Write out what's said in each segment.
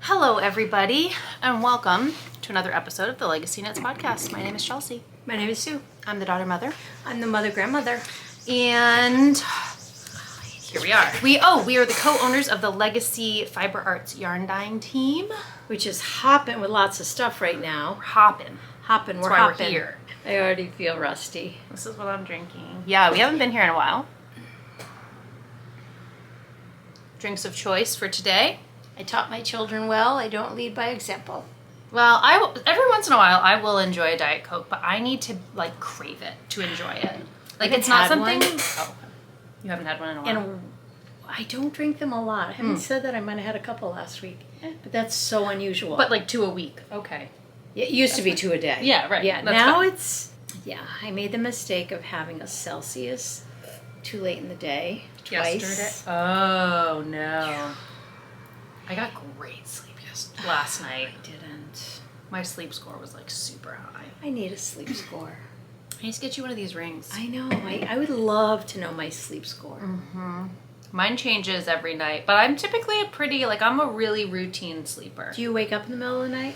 Hello, everybody, and welcome to another episode of the LegacyKnitz Podcast. My name is Chelsea. My name is Sue. I'm the daughter mother. I'm the mother grandmother. And here we are. We are the co-owners of the Legacy Fiber Arts yarn dyeing team. Which is hopping with lots of stuff right now. We're hopping. Hopping, That's we're why hopping. we're here. I already feel rusty. This is what I'm drinking. Yeah, we haven't been here in a while. Drinks of choice for today. I taught my children well. I don't lead by example. Well, every once in a while I will enjoy a Diet Coke, but I need to like crave it to enjoy it. Like it's not something. Oh, you haven't had one in a while. And I don't drink them a lot. I haven't said that. I might have had a couple last week, but that's so unusual. But like 2 a week. Okay. It used to be 2 a day. Yeah, right. Yeah, That's now fine. it's, I made the mistake of having a Celsius too late in the day. Twice. Yesterday. Oh no. I got great sleep last night. I didn't. My sleep score was like super high. I need a sleep score. I need to get you one of these rings. I know. I would love to know my sleep score. Mm-hmm. Mine changes every night, but I'm typically I'm a really routine sleeper. Do you wake up in the middle of the night?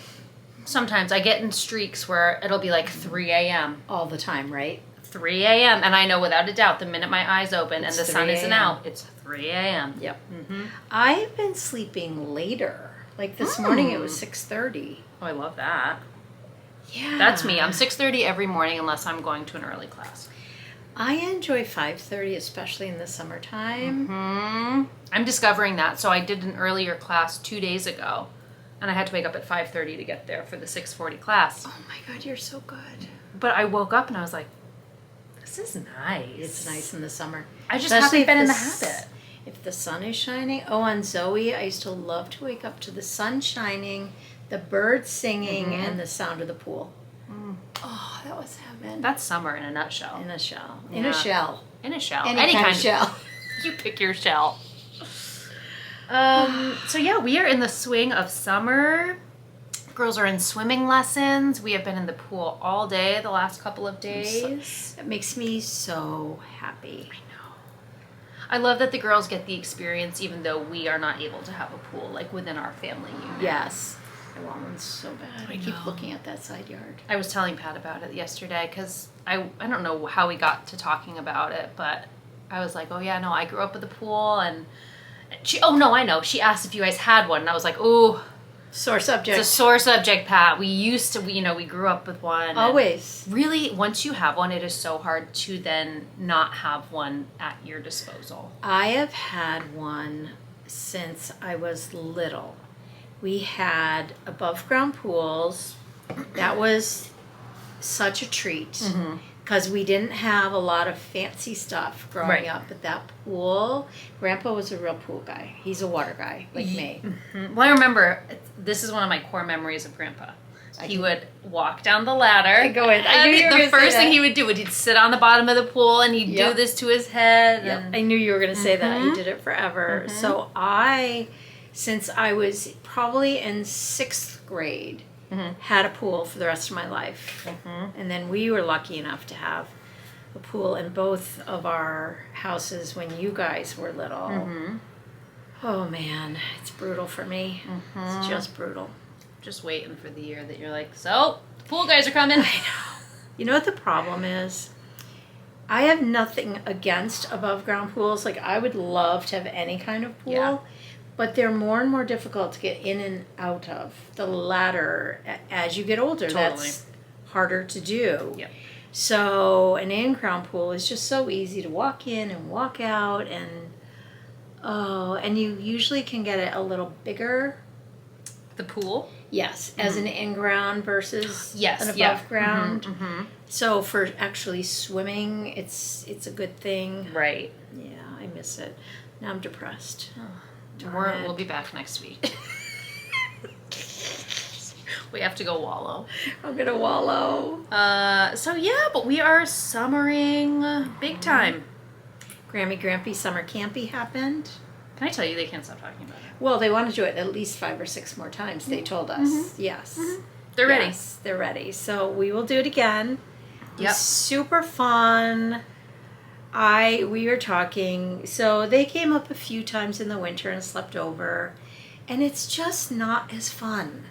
Sometimes I get in streaks where it'll be like 3 a.m. All the time, right? 3 a.m. And I know without a doubt the minute my eyes open It's and the sun 3 isn't a.m. out, it's 3 a.m. Yep. Mm-hmm. I've been sleeping later. Like this morning it was 6:30. Oh, I love that. Yeah. That's me. I'm 6:30 every morning unless I'm going to an early class. I enjoy 5:30, especially in the summertime. I'm discovering that. So I did an earlier class 2 days ago, and I had to wake up at 5:30 to get there for the 6:40 class. Oh my God, you're so good. But I woke up and I was like, this is nice. It's nice in the summer. I just Especially haven't been if in the the habit. If the sun is shining. Oh, on Zoe, I used to love to wake up to the sun shining, the birds singing, and the sound of the pool. Oh, that was heaven. That's summer in a nutshell. In a shell. Yeah. In a shell. In a shell. Any kind of shell. You pick your shell. So yeah, we are in the swing of summer. Girls are in swimming lessons. We have been in the pool all day the last couple of days. It makes me so happy. I know. I love that the girls get the experience even though we are not able to have a pool like within our family unit. Yes. I want one so bad. I keep know. looking at that side yard. I was telling Pat about it yesterday because I don't know how we got to talking about it, but I was like, oh yeah, no, I grew up with a pool, and I know. She asked if you guys had one, and I was like, ooh. Sore subject. It's a sore subject, Pat. We grew up with one. Always. Really, once you have one, it is so hard to then not have one at your disposal. I have had one since I was little. We had above ground pools. That was such a treat because we didn't have a lot of fancy stuff growing up at that pool. Grandpa was a real pool guy. He's a water guy like me. Mm-hmm. Well, I remember, this is one of my core memories of Grandpa. He would walk down the ladder. The first thing he would do, he'd sit on the bottom of the pool and he'd do this to his head. Yep. And I knew you were going to say that. He did it forever. So since I was probably in 6th grade, had a pool for the rest of my life. And then we were lucky enough to have a pool in both of our houses when you guys were little. Oh man, it's brutal for me. It's just brutal. Just waiting for the year that you're like, so, the pool guys are coming. I know. You know what the problem is? I have nothing against above ground pools. Like, I would love to have any kind of pool. Yeah. But they're more and more difficult to get in and out of. The ladder, as you get older, that's harder to do. Yep. So an in-ground pool is just so easy to walk in and walk out. And you usually can get it a little bigger. The pool? Yes, as an in-ground versus an above yeah. ground. So for actually swimming, it's a good thing. Right. Yeah, I miss it. Now I'm depressed. We'll be back next week. We have to go wallow. I'm gonna wallow. So yeah, but we are summering big time. Grammy Grampy Summer Campy happened. Can I tell you, they can't stop talking about it. Well, they want to do it at least 5 or 6 more times, they told us. Yes. They're ready. Yes, they're ready. So we will do it again. It Yep. was super fun. We were talking, so they came up a few times in the winter and slept over. And it's just not as fun.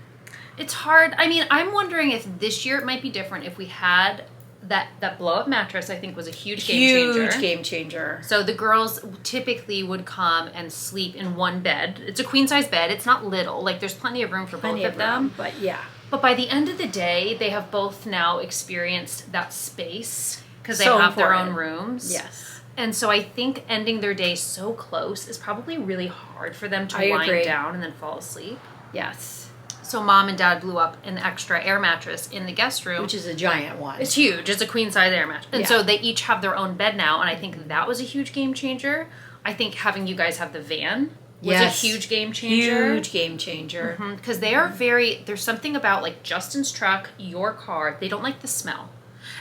It's hard. I mean, I'm wondering if this year it might be different if we had that blow-up mattress. I think was a huge game changer. Huge game changer. So the girls typically would come and sleep in one bed. It's a queen-size bed. It's not little. Like, there's plenty of room for both of them. But yeah. But by the end of the day, they have both now experienced that space because they So have their important. own rooms. Yes. And so I think ending their day so close is probably really hard for them to I wind agree. down and then fall asleep. Yes. So Mom and Dad blew up an extra air mattress in the guest room. Which is a giant one. It's huge. It's a queen-size air mattress. And Yeah. so they each have their own bed now, and I think that was a huge game changer. I think having you guys have the van was a huge game changer. Huge game changer. Because they are there's something about, like, Justin's truck, your car, they don't like the smell.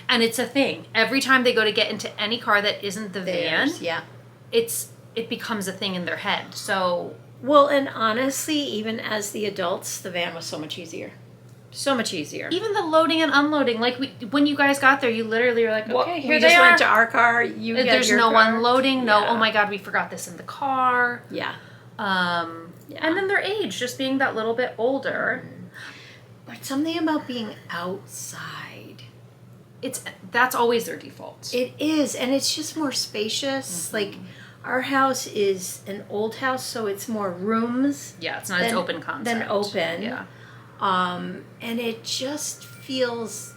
And it's a thing. Every time they go to get into any car that isn't the van, Yeah. it becomes a thing in their head. So... Well, and honestly, even as the adults, the van was so much easier. So much easier. Even the loading and unloading, like when you guys got there, you literally were like, okay, here we they just are. went to our car. You get There's your no car. unloading. No, Yeah. oh my God, we forgot this in the car. Yeah. And then their age, just being that little bit older. But something about being outside. That's always their default. It is, and it's just more spacious. Like, our house is an old house, so it's more rooms. Yeah, it's not as open concept. Than open. Yeah. And it just feels,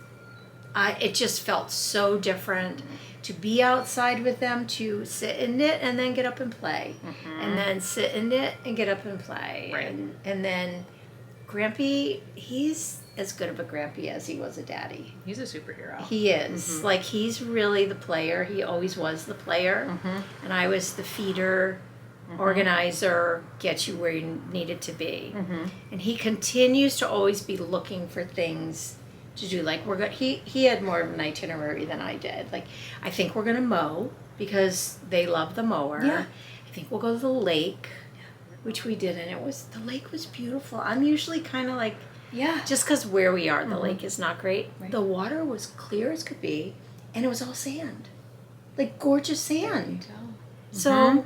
it just felt so different to be outside with them, to sit and knit and then get up and play. And then sit and knit and get up and play. Right. And then Grampy, he's as good of a Grampy as he was a daddy. He's a superhero. He is. Like, he's really the player. He always was the player. And I was the feeder, organizer, get you where you needed to be. And he continues to always be looking for things to do. Like, he had more of an itinerary than I did. Like, I think we're going to mow because they love the mower. Yeah. I think we'll go to the lake, which we did. And the lake was beautiful. I'm usually kind of like, Yeah. just because where we are, the lake is not great. Right. The water was clear as could be, and it was all sand. Like, gorgeous sand. So,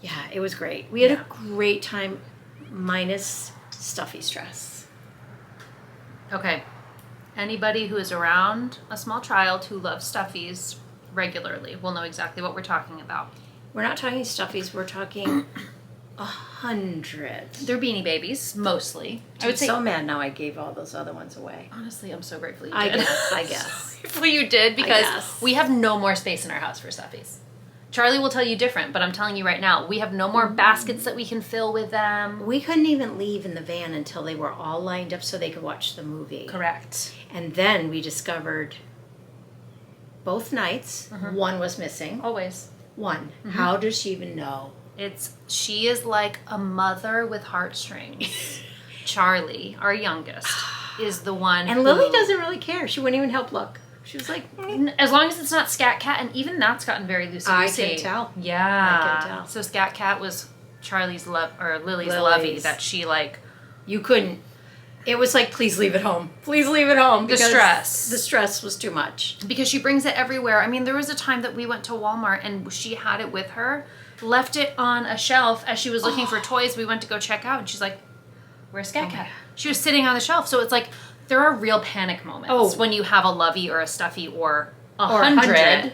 yeah, it was great. We had a great time, minus stuffy stress. Okay. Anybody who is around a small child who loves stuffies regularly will know exactly what we're talking about. We're not talking stuffies, we're talking 100. They're Beanie Babies, mostly. I would I'm say... so mad now I gave all those other ones away. Honestly, I'm so grateful you I did. guess. So grateful you did, because guess. we have no more space in our house for stuffies. Charlie will tell you different, but I'm telling you right now, we have no more baskets that we can fill with them. We couldn't even leave in the van until they were all lined up so they could watch the movie. Correct. And then we discovered both nights, one was missing. Always. One. How does she even know? She is like a mother with heartstrings. Charlie, our youngest, is the one And Lily doesn't really care. She wouldn't even help look. She was like, as long as it's not Scat Cat, and even that's gotten very loosey-goosey. I can tell. Yeah. I can tell. So Scat Cat was Lily's Lily's. lovey that she, like... You couldn't. It was like, please leave it home. Please leave it home. The stress. The stress was too much. Because she brings it everywhere. I mean, there was a time that we went to Walmart and she had it with her, left it on a shelf as she was looking for toys. We went to go check out, and she's like, where's Scat Cat? She was sitting on the shelf. So it's like, there are real panic moments when you have a lovey or a stuffy or 100,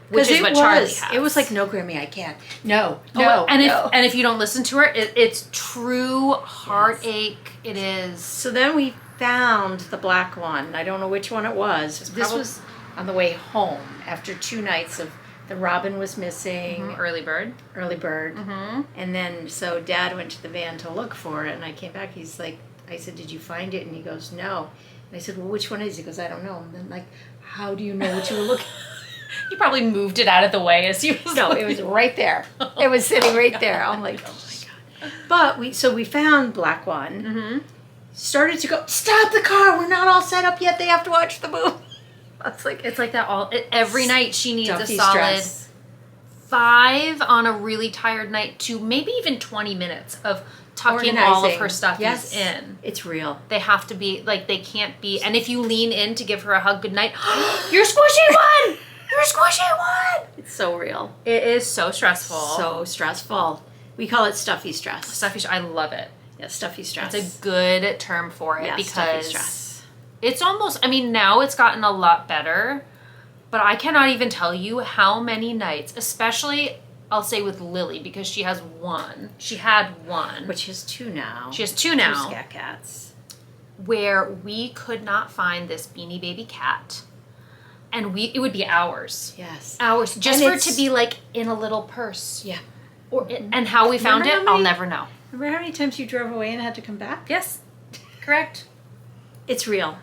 which is what Charlie has. It was like, no, Grammy, I can't. No. And if you don't listen to her, it's true heartache. It is. So then we found the black one. I don't know which one it was. This was on the way home after 2 nights of the robin was missing. Early bird. And then so Dad went to the van to look for it, and I came back. He's like, I said, did you find it? And he goes, no. And I said, well, which one is it? He goes, I don't know. And then, like, how do you know what you were looking You probably moved it out of the way as you was No, it was right there. It was sitting right there. I'm like, oh my God. But we found black one. Started to go, stop the car. We're not all set up yet. They have to watch the movie. It's like that every night. She needs Stuffy a solid stress. 5 on a really tired night to maybe even 20 minutes of tucking all of her stuffies in. It's real. They have to be, like, they can't be, and if you lean in to give her a hug goodnight, you're squishy one! You're squishy one! It's so real. It is so stressful. So stressful. We call it stuffy stress. I love it. Yeah, stuffy stress. It's a good term for it, because stuffy stress. It's almost, I mean, now it's gotten a lot better, but I cannot even tell you how many nights, especially, I'll say with Lily, because she has one. She had one. Which is 2 now. She has 2 now. 2 scat cats. Where we could not find this Beanie Baby cat. And it would be hours. Yes. Hours. Just for it to be like in a little purse. Yeah. And how we found it, I'll never know. Remember how many times you drove away and had to come back? Yes. Correct. It's real.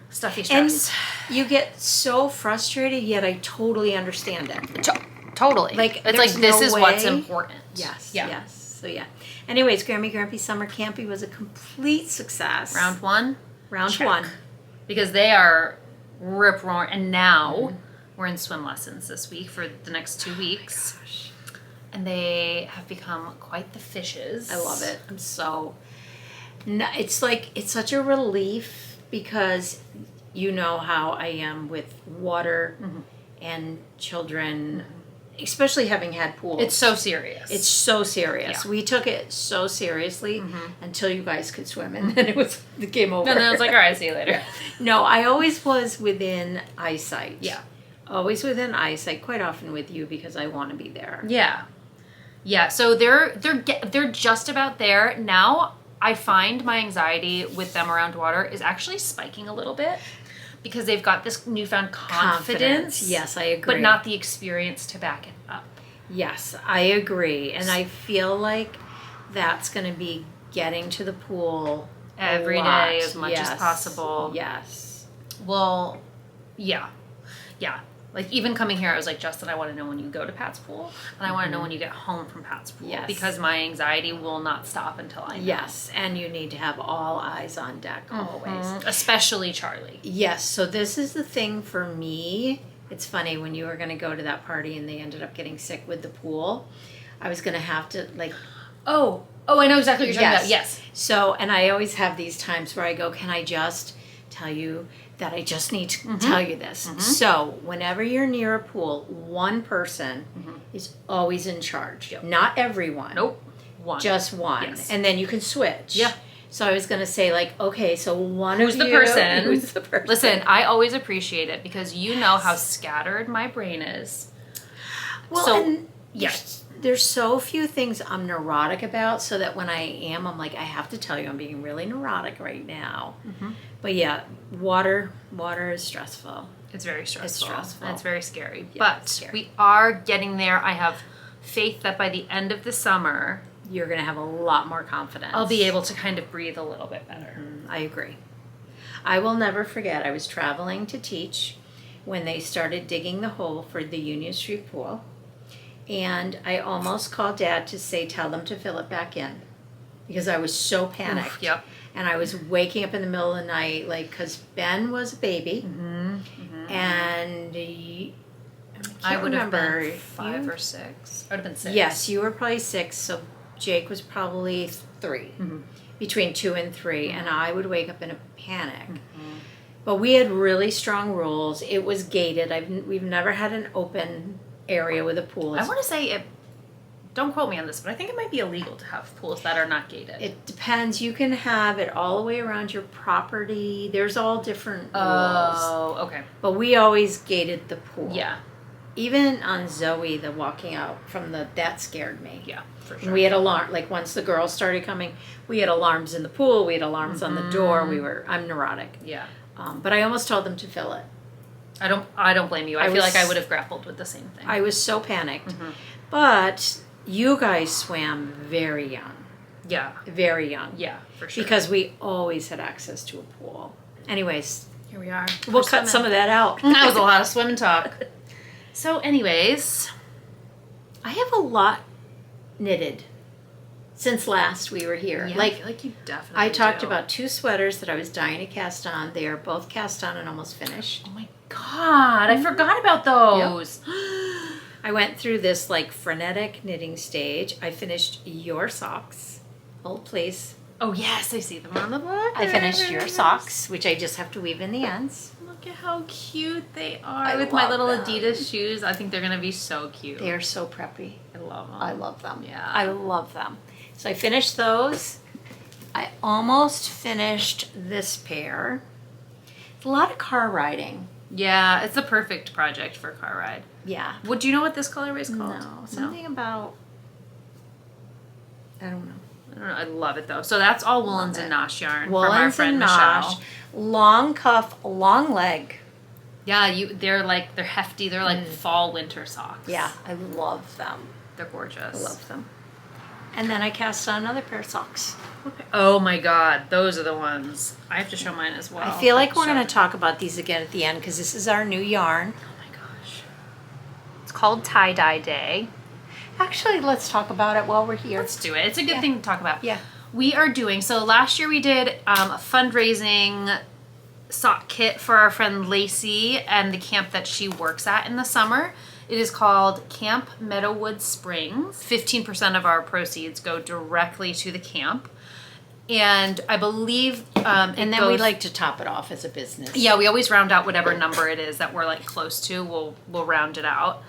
Stuffy stress. And you get so frustrated, yet I totally understand it. Totally. Like, it's like, this is what's important. Yes. Yeah. Yes. So, yeah. Anyways, Grammy Grampy Summer Campy was a complete success. Round 1. Round check. 1. Because they are rip-roaring. And now we're in swim lessons this week for the next 2 weeks. Oh gosh. And they have become quite the fishes. I love it. I'm so... It's like, it's such a relief because you know how I am with water and children, especially having had pools. It's so serious. It's so serious. Yeah. We took it so seriously until you guys could swim, and then it was the game over. And then I was like, all right, see you later. No, I always was within eyesight. Yeah. Always within eyesight, quite often with you because I want to be there. Yeah. Yeah, so they're just about there. Now I find my anxiety with them around water is actually spiking a little bit because they've got this newfound confidence. Yes, I agree. But not the experience to back it up. Yes, I agree. And I feel like that's going to be getting to the pool every day as much as possible. Yes. Well, yeah. Yeah. Like, even coming here, I was like, Justin, I want to know when you go to Pat's pool, and I want to know when you get home from Pat's pool. Yes. Because my anxiety will not stop until I know. Yes, and you need to have all eyes on deck always. Especially Charlie. Yes, so this is the thing for me. It's funny, when you were going to go to that party and they ended up getting sick with the pool, I was going to have to, like... Oh, I know exactly what you're talking about. Yes. So, and I always have these times where I go, can I just tell you that I just need to tell you this? So, whenever you're near a pool, one person is always in charge. Yep. Not everyone. Nope. One. Just one. Yes. And then you can switch. Yeah. So I was going to say, like, okay, so Who's the person? Who's the person? Listen, I always appreciate it because you know how scattered my brain is. Well, so, and there's so few things I'm neurotic about, so that when I am, I'm like, I have to tell you I'm being really neurotic right now. But yeah, water is stressful. It's very stressful. It's stressful. And it's very scary. Yeah, but it's scary. we are getting there. I have faith that by the end of the summer, You're going to have a lot more confidence. I'll be able to kind of breathe a little bit better. I agree. I will never forget, I was traveling to teach when they started digging the hole for the Union Street pool. And I almost called Dad to say, tell them to fill it back in. Because I was so panicked. Yep. And I was waking up in the middle of the night, like, because Ben was a baby. And I would have remember. been 5 or 6. I would have been 6. Yes, you were probably 6, so Jake was probably 3. Between 2 and 3. And I would wake up in a panic. But we had really strong rules. It was gated. We've never had an open area with a pool. I want to say it. Don't quote me on this, but I think it might be illegal to have pools that are not gated. It depends. You can have it all the way around your property. There's all different rules. Oh, okay. But we always gated the pool. Yeah. Even on Zoe, the walking out from that scared me. Yeah, for sure. And we had alarm. Like, once the girls started coming, we had alarms in the pool. We had alarms on the door. I'm neurotic. Yeah. But I almost told them to fill it. I don't blame you. I feel like I would have grappled with the same thing. I was so panicked. But you guys swam very young. Yeah. Very young. Yeah, for sure. Because we always had access to a pool. Anyways. Here we are. We'll cut some of that out. That was a lot of swim talk. So anyways. I have a lot knitted since last we were here. Yeah, I feel like you definitely I talked do. about 2 sweaters that I was dying to cast on. They are both cast on and almost finished. Oh my God, I forgot about those. Yep. I went through this like frenetic knitting stage. I finished your socks. Hold please. Oh yes, I see them on the book. I finished your socks, which I just have to weave in the ends. Look at how cute they are. I With my love little them. Adidas shoes. I think they're going to be so cute. They are so preppy. I love them. I love them. Yeah. I love them. So I finished those. almost finished this pair. It's a lot of car riding. Yeah, it's the perfect project for a car ride. Yeah. Do you know what this colorway is called? No, something about, I don't know. I don't know. I love it though. So that's all woolens and nosh yarn from our Woolens friend and Michelle. nosh, long cuff, long leg. Yeah, they're hefty. They're like fall winter socks. Yeah, I love them. They're gorgeous. I love them. And then I cast on another pair of socks. Okay. Oh my god, those are the ones. I have to show mine as well. I feel like we're going to talk about these again at the end because this is our new yarn. Oh my gosh. It's called Tie-Dye Day. Actually, let's talk about it while we're here. Let's do it. It's a good thing to talk about. Yeah. We are doing, so last year we did a fundraising sock kit for our friend Lacey and the camp that she works at in the summer. It is called Camp Meadowood Springs. 15% of our proceeds go directly to the camp. And I believe and then we like to top it off as a business. Yeah, we always round out whatever number it is that we're like close to. We'll round it out.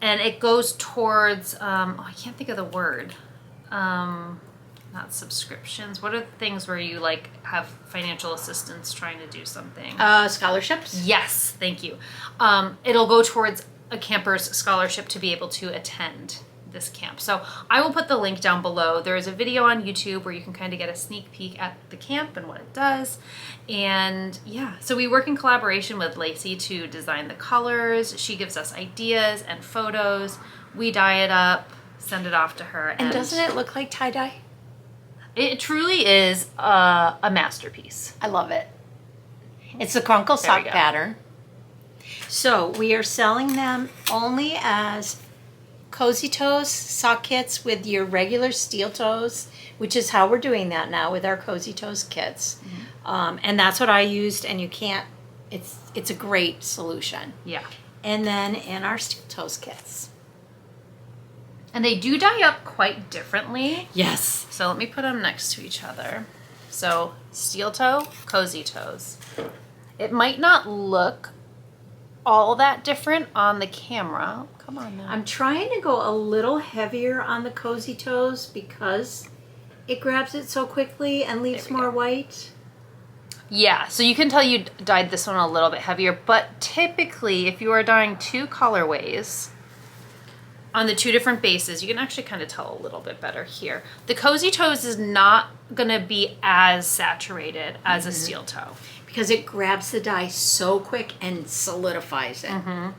And it goes towards I can't think of the word. Not subscriptions. What are the things where you like have financial assistance trying to do something? Scholarships? Yes, thank you. It'll go towards a camper's scholarship to be able to attend this camp. So I will put the link down below. There is a video on YouTube where you can kind of get a sneak peek at the camp and what it does. And yeah, so we work in collaboration with Lacey to design the colors. She gives us ideas and photos. We dye it up, send it off to her. And doesn't it look like tie-dye? It truly is a masterpiece. I love it. It's the Crunkle sock pattern. So we are selling them only as Cozy Toes sock kits with your regular steel toes, which is how we're doing that now with our Cozy Toes kits. Mm-hmm. And that's what I used, and you can't, it's a great solution. Yeah. And then in our steel toes kits. And they do dye up quite differently. Yes. So let me put them next to each other. So steel toe, Cozy Toes. It might not look all that different on the camera. Come on now. I'm trying to go a little heavier on the Cozy Toes because it grabs it so quickly and leaves more white. Yeah, so you can tell you dyed this one a little bit heavier, but typically if you are dyeing two colorways on the two different bases, you can actually kind of tell a little bit better here. The Cozy Toes is not gonna be as saturated as a steel toe. Because it grabs the dye so quick and solidifies it. Mm-hmm.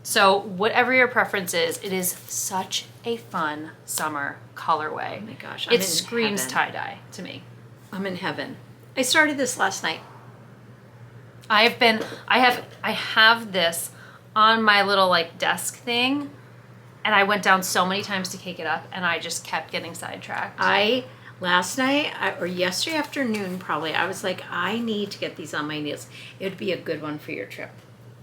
So whatever your preference is, it is such a fun summer colorway. Oh my gosh, it screams tie-dye to me. I'm in heaven. I started this last night. I have this on my little like desk thing, and I went down so many times to cake it up, and I just kept getting sidetracked. Last night, or yesterday afternoon probably, I was like, I need to get these on my nails. It would be a good one for your trip.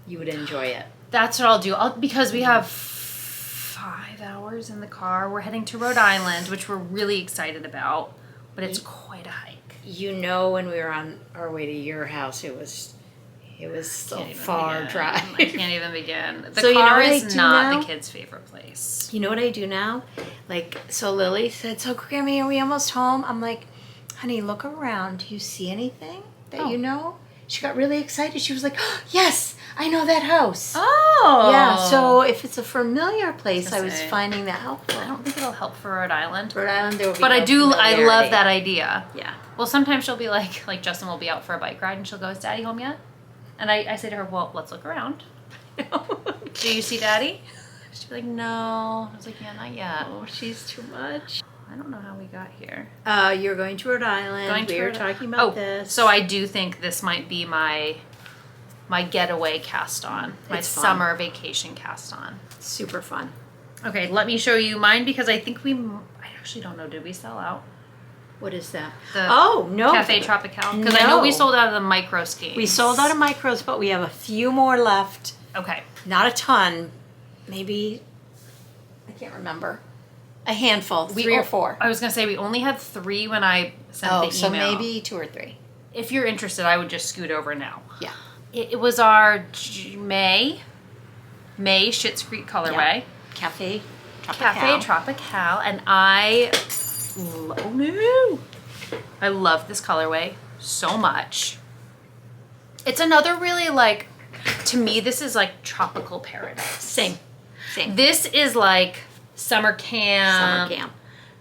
You would enjoy it. That's what I'll do. Because we have 5 hours in the car. We're heading to Rhode Island, which we're really excited about, but it's quite a hike. You know, when we were on our way to your house, it was a far drive. I can't even begin. The car is not the kids' favorite place. You know what I do now? Like, so Lily said, so Grammy, are we almost home? I'm like, honey, look around. Do you see anything that you know? She got really excited. She was like, oh, yes, I know that house. Oh. Yeah, so if it's a familiar place, I was finding that helpful. I don't think it'll help for Rhode Island. Rhode Island, there will be But I love that idea. Yeah. Well, sometimes she'll be like Justin will be out for a bike ride, and she'll go, is Daddy home yet? And I say to her, well, let's look around. Do you see Daddy? She'd be like, no. I was like, yeah, not yet. Oh, she's too much. I don't know how we got here. You're going to Rhode Island. We were talking about this. So I do think this might be my getaway cast on. My summer vacation cast on. Super fun. Okay, let me show you mine because I think I actually don't know. Did we sell out? What is that? No. Cafe Tropical? Because I know we sold out of the micro skeins. We sold out of micros, but we have a few more left. Okay. Not a ton. Maybe, I can't remember. A handful, 3 or 4. I was going to say we only had 3 when I sent the email. So maybe 2 or 3. If you're interested, I would just scoot over now. Yeah. It was our May Schitt's Creek colorway. Yeah. Cafe Tropical. And I I love this colorway so much. It's another really like, to me, this is like tropical paradise. Same. This is like summer camp. Summer camp.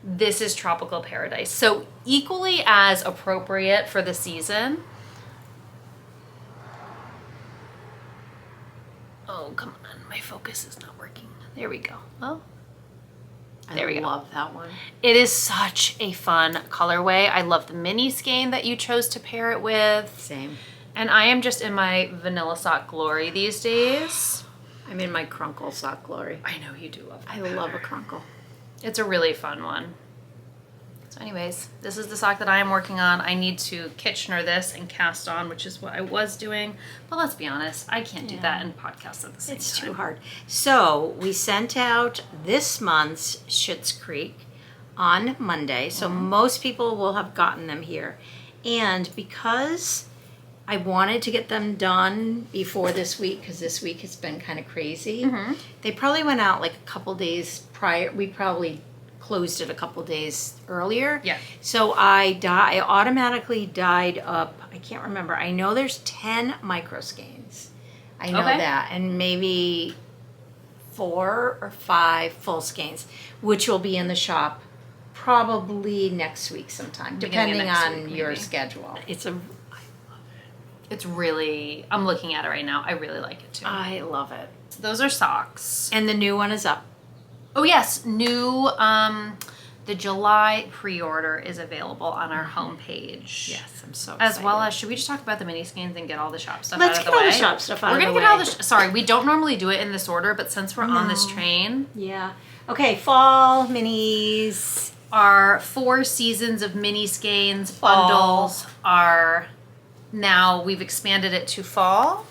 This is tropical paradise. So equally as appropriate for the season. Oh, come on. My focus is not working. There we go. Oh. There we go. I love that one. It is such a fun colorway. I love the mini skein that you chose to pair it with. Same. And I am just in my vanilla sock glory these days. I'm in my crunkle sock glory. I know you do love that. I love a crunkle. It's a really fun one. So anyways, this is the sock that I am working on. I need to Kitchener this and cast on, which is what I was doing. But let's be honest, I can't do that and podcast at the same time. It's too hard. So we sent out this month's Schitt's Creek on Monday. So most people will have gotten them here. And because I wanted to get them done before this week, because this week has been kind of crazy, they probably went out like a couple days prior. We probably closed it a couple days earlier. Yeah. So I automatically dyed up, I can't remember. I know there's 10 micro skeins. I know that. And maybe 4 or 5 full skeins, which will be in the shop probably next week sometime, depending on your schedule. It's really, I'm looking at it right now. I really like it too. I love it. So those are socks. And the new one is up. Oh yes, new, the July pre-order is available on our homepage. Yes, I'm so excited. As well as, should we just talk about the mini skeins and get all the shop stuff Let's out of the way? get all the shop stuff out of the way. We're going to get all the, sorry, we don't normally do it in this order, but since we're on this train. Yeah. Okay, fall minis. Our 4 seasons of mini skeins bundles are now, we've expanded it to fall.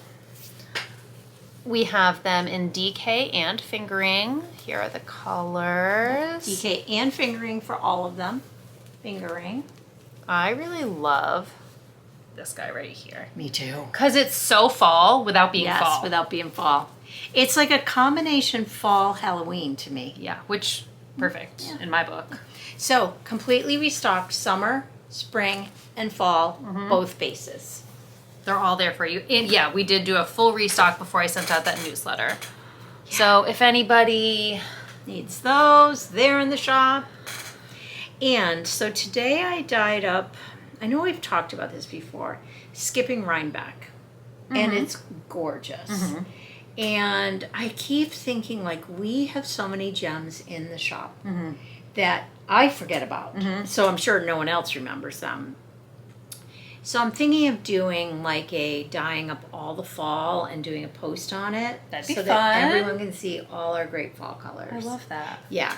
We have them in DK and fingering. Here are the colors. DK and fingering for all of them. Fingering. I really love this guy right here. Me too. Because it's so fall without being fall. Yes, without being fall. It's like a combination fall Halloween to me. Yeah, which, perfect in my book. So, completely restocked summer, spring, and fall, both bases. They're all there for you. And yeah, we did do a full restock before I sent out that newsletter. Yeah. So if anybody needs those, they're in the shop. And so today I dyed up, I know we've talked about this before, Skipping Rhinebeck. And it's gorgeous. And I keep thinking, like, we have so many gems in the shop that I forget about. So I'm sure no one else remembers them. So I'm thinking of doing like a dyeing up all the fall and doing a post on it. That'd be so fun. that everyone can see all our great fall colors. I love that. Yeah.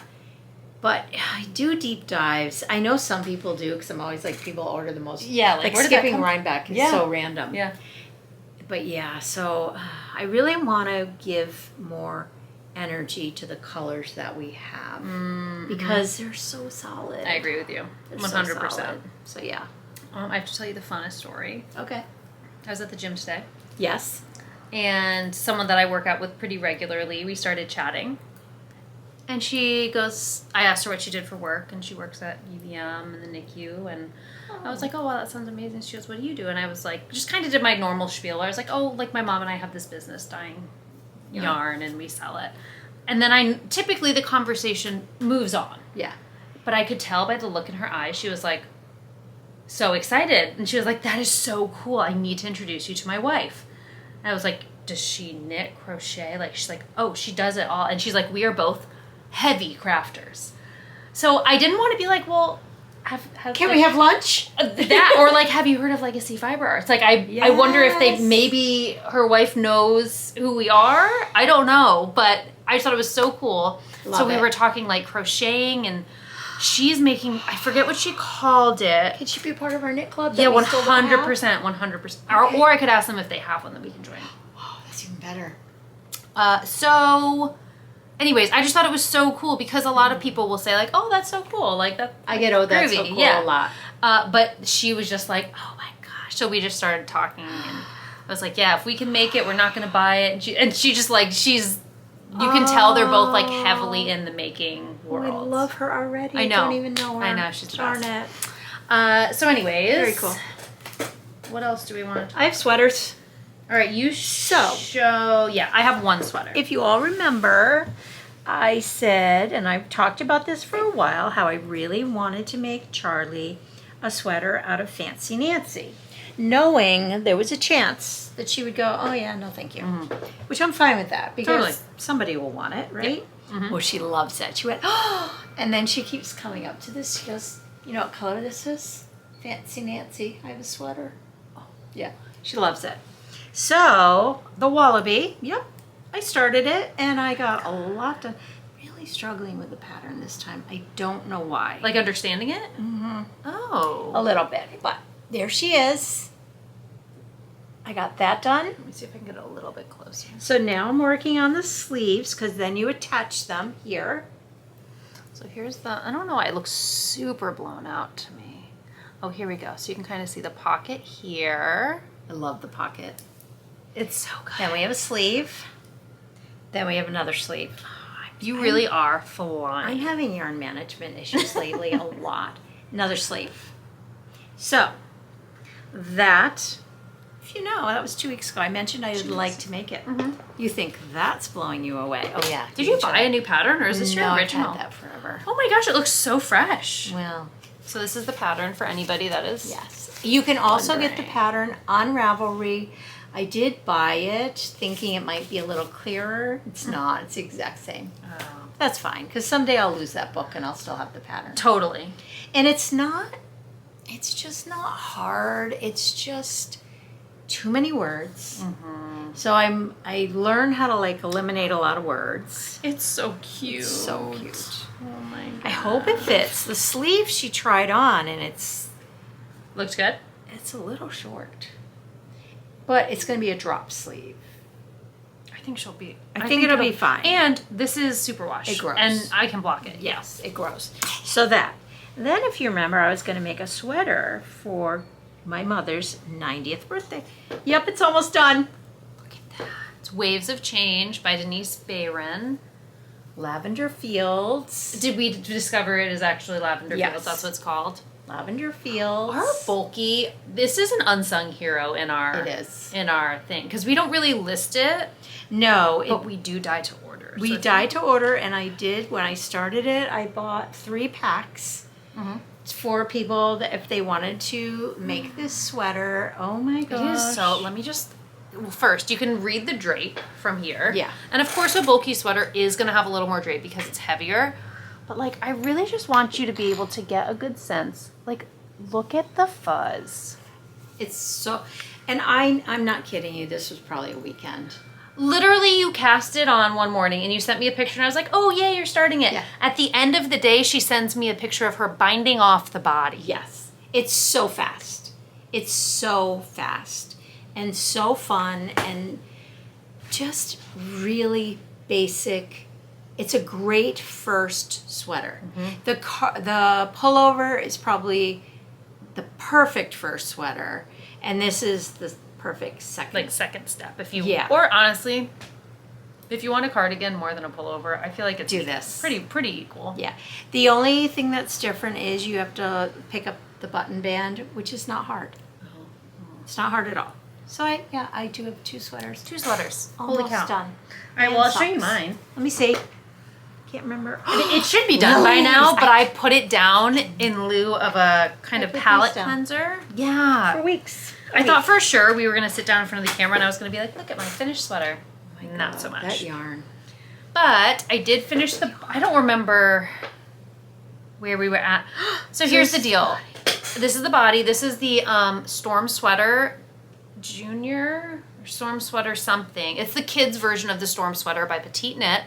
But I do deep dives. I know some people do because I'm always like, people order the most. Yeah, like Skipping Rhinebeck is so random. Yeah. But yeah, so I really want to give more energy to the colors that we have because they're so solid. I agree with you. They're 100%. So yeah. I have to tell you the funnest story. Okay. I was at the gym today. Yes. And someone that I work out with pretty regularly, we started chatting. And she goes, I asked her what she did for work, and she works at UVM and the NICU. And I was like, oh, wow, that sounds amazing. She goes, what do you do? And I was like, just kind of did my normal spiel. I was like, oh, like my mom and I have this business dyeing yarn, and we sell it. And then typically the conversation moves on. Yeah. But I could tell by the look in her eyes, she was like, so excited. And she was like, that is so cool. I need to introduce you to my wife. And I was like, does she knit, crochet? Like, she's like, oh, she does it all. And she's like, we are both heavy crafters. So I didn't want to be like, well, can we have lunch? That, or like, have you heard of Legacy Fiber Arts? Like, I wonder if maybe her wife knows who we are. I don't know, but I just thought it was so cool. So we were talking like crocheting, and she's making, I forget what she called it. Could she be part of our knit club? Yeah, 100%, 100%. Okay. Or I could ask them if they have one that we can join. Oh, that's even better. So, anyways, I just thought it was so cool because a lot of people will say like, oh, that's so cool. Like that. I get, oh, that's so cool a lot. But she was just like, oh my gosh. So we just started talking, and I was like, yeah, if we can make it, we're not going to buy it. And she just like, you can tell they're both like heavily in the making world. I love her already. I know. I don't even know her. I know, she's the best. Darn it. So anyways. Very cool. What else do we want to talk I have sweaters. All right, you show. Yeah, I have one sweater. If you all remember, I said, and I've talked about this for a while, how I really wanted to make Charlie a sweater out of Fancy Nancy, knowing there was a chance that she would go, oh yeah, no thank you. Which I'm fine with that, because somebody will want it, right? Yeah. Well, she loves it. She went, oh, and then she keeps coming up to this. She goes, you know what color this is? Fancy Nancy, I have a sweater. Oh, yeah, she loves it. So, the Wallaby, yep, I started it, and I got a lot done. Really struggling with the pattern this time. I don't know why. Like understanding it? Mm-hmm. Oh. A little bit, but there she is. I got that done. Let me see if I can get a little bit closer. So now I'm working on the sleeves, because then you attach them here. So here's the, I don't know why it looks super blown out to me. Oh, here we go. So you can kind of see the pocket here. I love the pocket. It's so good. Then we have a sleeve. Then we have another sleeve. You really are I'm flying. having yarn management issues lately a lot. Another sleeve. So, that, if you know, that was 2 weeks ago. I mentioned I would like to make it. You think that's blowing you away. Oh, yeah. Did you buy a new pattern, or is this your original? I've had that forever. Oh my gosh, it looks so fresh. Well, So this is the pattern for anybody that is. yes. You can also get the wondering. pattern on Ravelry. I did buy it thinking it might be a little clearer. It's not. It's the exact same. Oh. That's fine, because someday I'll lose that book and I'll still have the pattern. Totally. And it's just not hard. It's just too many words. So I learn how to like eliminate a lot of words. It's so cute. It's so cute. Oh my god. I hope it fits. The sleeve she tried on, and it's Looks good? a little short. But it's going to be a drop sleeve. I think she'll be. I think it'll be fine. And this is superwash. It grows. And I can block it. Yes, it grows. So that. Then if you remember, I was going to make a sweater for my mother's 90th birthday. Yep, it's almost done. Look at that. It's Waves of Change by Denise Bayron. Lavender Fields. Did we discover it is actually Lavender Yes. Fields? That's what it's called. Lavender Fields. Our bulky. This is an unsung hero in our. It is. In our thing, because we don't really list it, No, but we do die to order. we So if die to order, and I did, when I started it, I bought 3 packs. It's for people that if they wanted to make this sweater. Oh my gosh. It is so. Let me just. First, you can read the drape from here. Yeah. And of course, a bulky sweater is going to have a little more drape because it's heavier. But like, I really just want you to be able to get a good sense. Like, look at the fuzz. It's so, and I'm not kidding you, this was probably a weekend. Literally, you cast it on one morning and you sent me a picture and I was like, oh yeah, you're starting it. Yeah. At the end of the day, she sends me a picture of her binding off the body. Yes. It's so fast. It's so fast and so fun and just really basic. It's a great first sweater. The pullover is probably the perfect first sweater, and this is the perfect second. Like second step. If you, Yeah. Or honestly, if you want a cardigan more than a pullover, I feel like it's Do this. pretty equal. Yeah. The only thing that's different is you have to pick up the button band, which is not hard. It's not hard at all. So I do have 2 sweaters. 2 sweaters. Almost Holy cow. done. All right, And well, I'll show you socks. mine. Let me see. Can't remember. It should be done by Really? now, but I put it down in lieu of a kind I of put palette these down. cleanser. Yeah. For weeks. I thought for sure we were going to sit down in front of the camera and I was going to be like, look at my finished sweater. Not so much. That yarn. But I did finish I don't remember where we were at. So here's the deal. This is the body. This is the Storm Sweater Junior or Storm Sweater something. It's the kids version of the Storm Sweater by PetiteKnit.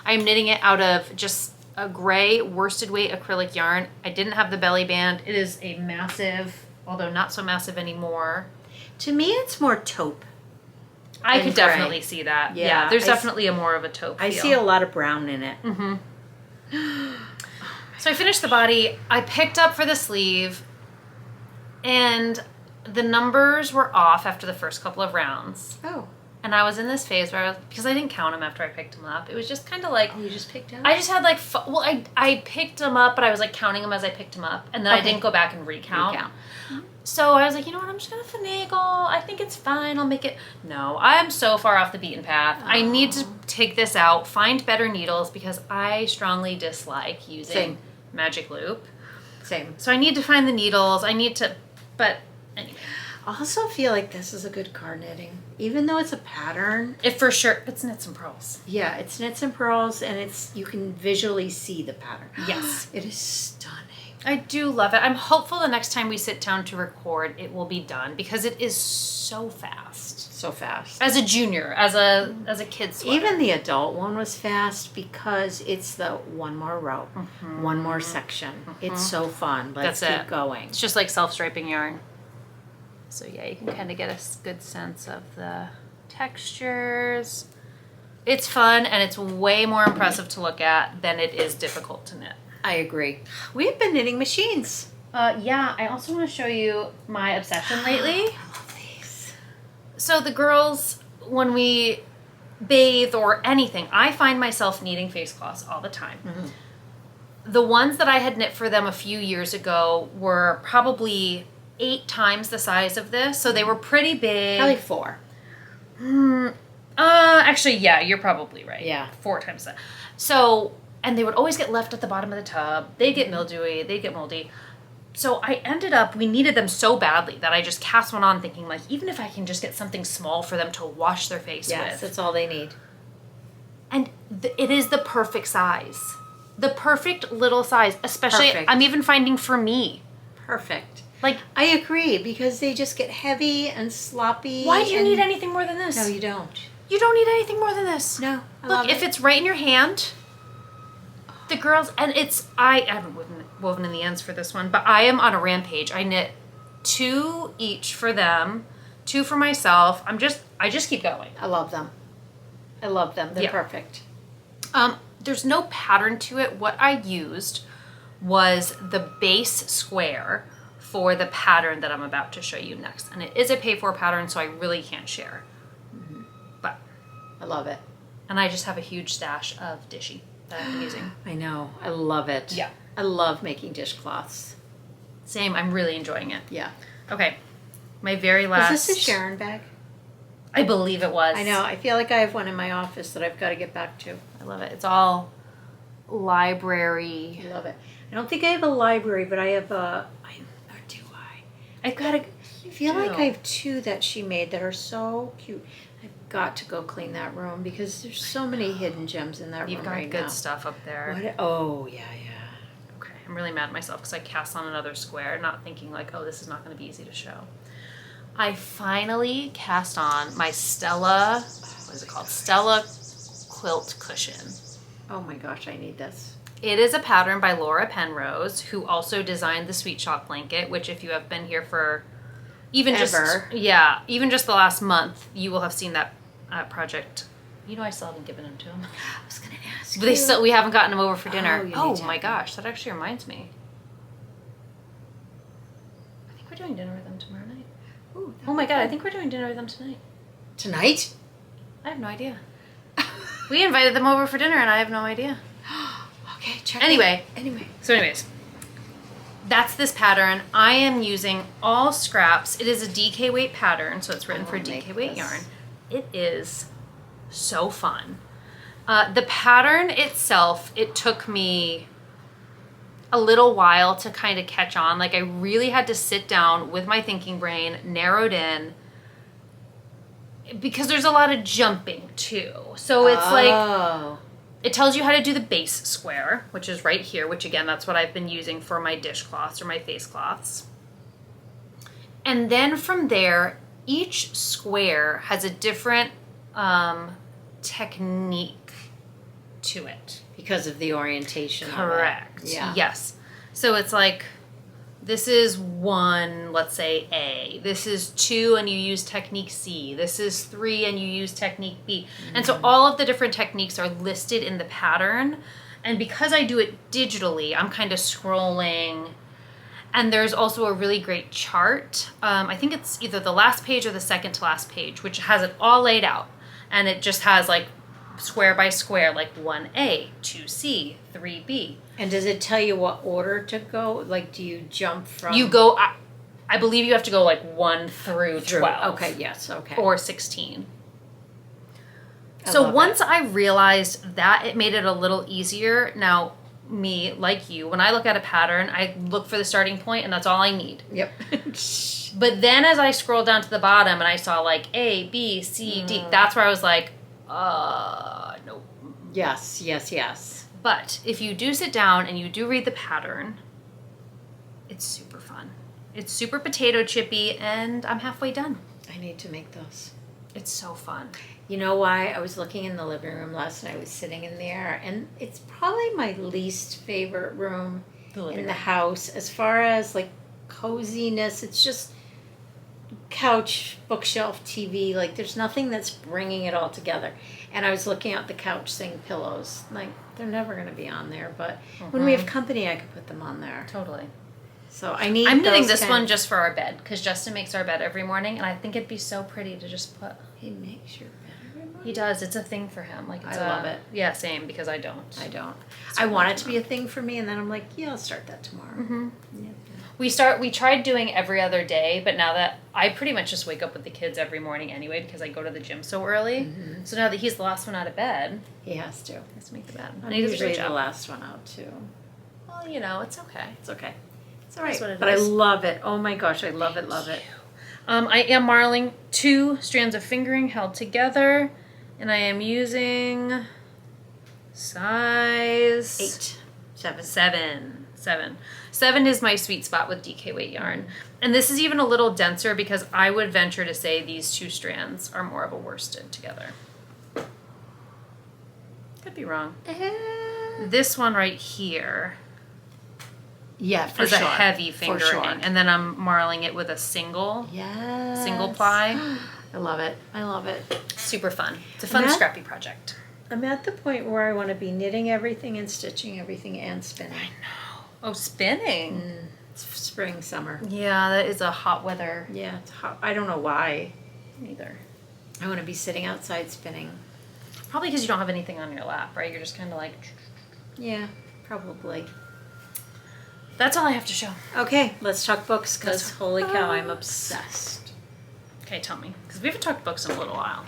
I'm knitting it out of just a gray worsted weight acrylic yarn. I didn't have the belly band. It is a massive, although not so massive anymore. To me, it's more taupe. I And could gray. definitely see that. Yeah, Yeah, there's I definitely a more of a taupe I feel. see a lot of brown in it. So I finished the body. I picked up for the sleeve, and the numbers were off after the first couple of rounds. Oh. And I was in this phase where because I didn't count them after I picked them up. It was just kind of like... Oh, you just picked up? I just had like... I picked them up, but I was like counting them as I picked them up. And then I didn't go back and recount. So I was like, you know what? I'm just going to finagle. I think it's fine. I'll make it... No, I am so far off the beaten path. I need to take this out, find better needles, because I strongly dislike using magic loop. Same. So I need to find the needles. I need to... But anyway. I also feel like this is a good card knitting. Even though it's a pattern. It for sure... It's knits and pearls. Yeah, it's knits and pearls, and it's you can visually see the pattern. Yes. It is stunning. I do love it. I'm hopeful the next time we sit down to record, it will be done because it is so fast. So fast. As a junior, as a kid's sweater. Even the adult one was fast because it's the one more row, one more section. It's so fun. Let's keep going. It's just like self-striping yarn. So yeah, you can kind of get a good sense of the textures. It's fun and it's way more impressive to look at than it is difficult to knit. I agree. We've been knitting machines. Yeah, I also want to show you my obsession lately. I love these. So the girls, when we bathe or anything, I find myself needing face cloths all the time. The ones that I had knit for them a few years ago were probably 8 times the size of this, so they were pretty big. Probably 4. Actually, yeah, you're probably right. Yeah. 4 times that. So, and they would always get left at the bottom of the tub. They'd get mildewy, they'd get moldy. So I ended up, we needed them so badly that I just cast one on thinking like, even if I can just get something small for them to wash their face with. Yes, that's all they need. And it is the perfect size. The perfect little size, especially, I'm even finding for me. Perfect. Like, I agree, because they just get heavy and sloppy. Why do you need anything more than this? No, you don't. You don't need anything more than this. No, Look, if it's right in your hand, the girls, and I haven't woven in the ends for this one, but I am on a rampage. I knit 2 each for them, 2 for myself. I just keep going. I love them. I love them. They're perfect. There's no pattern to it. What I used was the base square for the pattern that I'm about to show you next. And it is a pay-for pattern, so I really can't share. But I love it. And I just have a huge stash of Dishy that I'm using. I know. I love it. Yeah. I love making dishcloths. Same. I'm really enjoying it. Yeah. Okay. My very last... Is this a Sharon bag? I believe it was. I know. I feel like I have one in my office that I've got to get back to. I love it. It's all library. I love it. I don't think I have a library, but I have a... Or do I? I feel like I have 2 that she made that are so cute. I've got to go clean that room because there's so many hidden gems in that room You've got right good now. stuff up there. Yeah. Okay, I'm really mad at myself because I cast on another square, not thinking like, oh, this is not going to be easy to show. I finally cast on my Stella, what is it called? Stella quilt cushion. Oh my gosh, I need this. It is a pattern by Laura Penrose, who also designed the Sweet Shop blanket, which if you have been here for even just the last month, you will have seen that project. You know, I still haven't given them to him. I was going to ask We haven't gotten them over for dinner. Oh my gosh, that actually reminds me. I think we're doing dinner with them tomorrow night. Ooh, oh my god, I think we're doing dinner with them tonight. Tonight? I have no idea. We invited them over for dinner and I have no idea. Okay, check Anyway. So anyways, that's this pattern. I am using all scraps. It is a DK weight pattern, so it's written for DK weight yarn. It is so fun. The pattern itself, it took me a little while to kind of catch on. Like I really had to sit down with my thinking brain, narrowed in, because there's a lot of jumping too. So it's like, it tells you how to do the base square, which is right here, which again, that's what I've been using for my dishcloths or my face cloths. And then from there, each square has a different technique to it. Because of the orientation. Correct. Yeah. Yes. So it's like, this is 1, let's say A. This is 2 and you use technique C. This is 3 and you use technique B. And so all of the different techniques are listed in the pattern. And because I do it digitally, I'm kind of scrolling. And there's also a really great chart. I think it's either the last page or the second to last page, which has it all laid out. And it just has like square by square, like 1A, 2C, 3B. And does it tell you what order to go? Like, do you jump from... You go, I believe you have to go like 1 through 12. Okay, yes, okay. Or 16. So once I realized that, it made it a little easier. Now, me, like you, when I look at a pattern, I look for the starting point, and that's all I need. Yep. But then as I scrolled down to the bottom and I saw like A, B, C, D, that's where I was like, nope. Yes. But if you do sit down and you do read the pattern, it's super fun. It's super potato chippy, and I'm halfway done. I need to make those. It's so fun. You know why? I was looking in the living room last night. I was sitting in there, and it's probably my least favorite room in the house as far as like coziness. It's just couch, bookshelf, TV. Like, there's nothing that's bringing it all together. And I was looking at the couch saying pillows. Like, they're never going to be on there, but when we have company, I could put them on there. Totally. So I'm knitting this one just for our bed, because Justin makes our bed every morning, and I think it'd be so pretty to just put. He makes your bed every morning? He does. It's a thing for him. Like, I love it. Yeah, same, because I don't. I want it to be a thing for me, and then I'm like, yeah, I'll start that tomorrow. Mm-hmm. Yeah. We tried doing every other day, but now that I pretty much just wake up with the kids every morning anyway, because I go to the gym so early. Mm-hmm. So now that he's the last one out of bed, he has to make the bed. And he does a great job. The last one out too. Well, it's okay. It's okay. It's all right. What it but is. I love it. Oh my gosh, I love it. I am marling 2 strands of fingering held together, and I am using size 7. 7 is my sweet spot with DK weight yarn. And this is even a little denser because I would venture to say these 2 strands are more of a worsted together. Could be wrong. This one right here is a heavy fingering. For sure. And then I'm marling it with a single ply. I love it. Super fun. It's a fun, scrappy project. I'm at the point where I want to be knitting everything and stitching everything and spinning. I know. Oh, spinning. It's spring, summer. Yeah, that is a hot weather. Yeah, it's hot. I don't know why. Neither. I want to be sitting outside spinning. Probably because you don't have anything on your lap, right? You're just kind of like... Yeah, probably. That's all I have to show. Okay, let's talk books, because holy cow, I'm obsessed. Okay, tell me. Because we haven't talked books in a little while.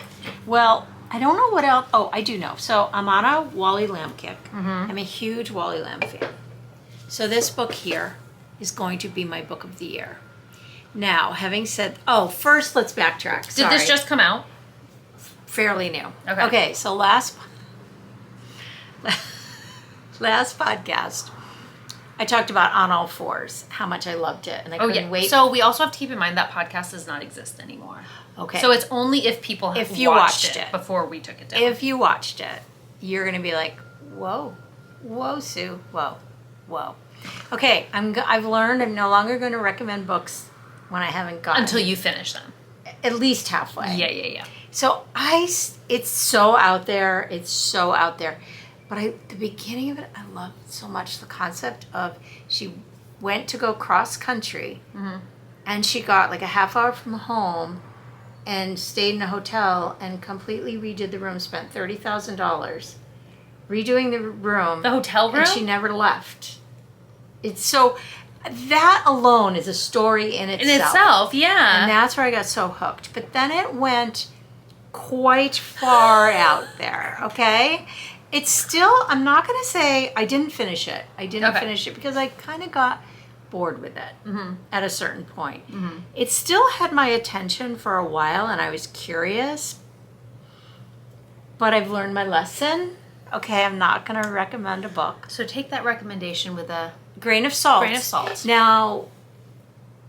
Well, I don't know what else. Oh, I do know. So I'm on a Wally Lamb kick. Mm-hmm. I'm a huge Wally Lamb fan. So this book here is going to be my book of the year. Now, having said... Oh, first let's backtrack. Sorry. Did this just come out? Fairly new. Okay, so last podcast, I talked about On All Fours, how much I loved it, and I couldn't wait. So we also have to keep in mind that podcast does not exist anymore. Okay. So it's only if people have watched it before we took it down. If you watched it, you're going to be like, whoa, Sue, whoa. Okay, I've learned I'm no longer going to recommend books when I haven't gotten... Until you finish them. At least halfway. Yeah. So it's so out there. But the beginning of it, I loved so much the concept of she went to go cross country, and she got like a half hour from home and stayed in a hotel and completely redid the room, spent $30,000 redoing the room. The hotel room? And she never left. It's so... That alone is a story in itself. In itself, yeah. And that's where I got so hooked. But then it went quite far out there, okay? It's still, I'm not going to say I didn't finish it. Finish it because I kind of got bored with it at a certain point. It still had my attention for a while, and I was curious. But I've learned my lesson. Okay, I'm not going to recommend a book. So take that recommendation with a... grain of salt. Now,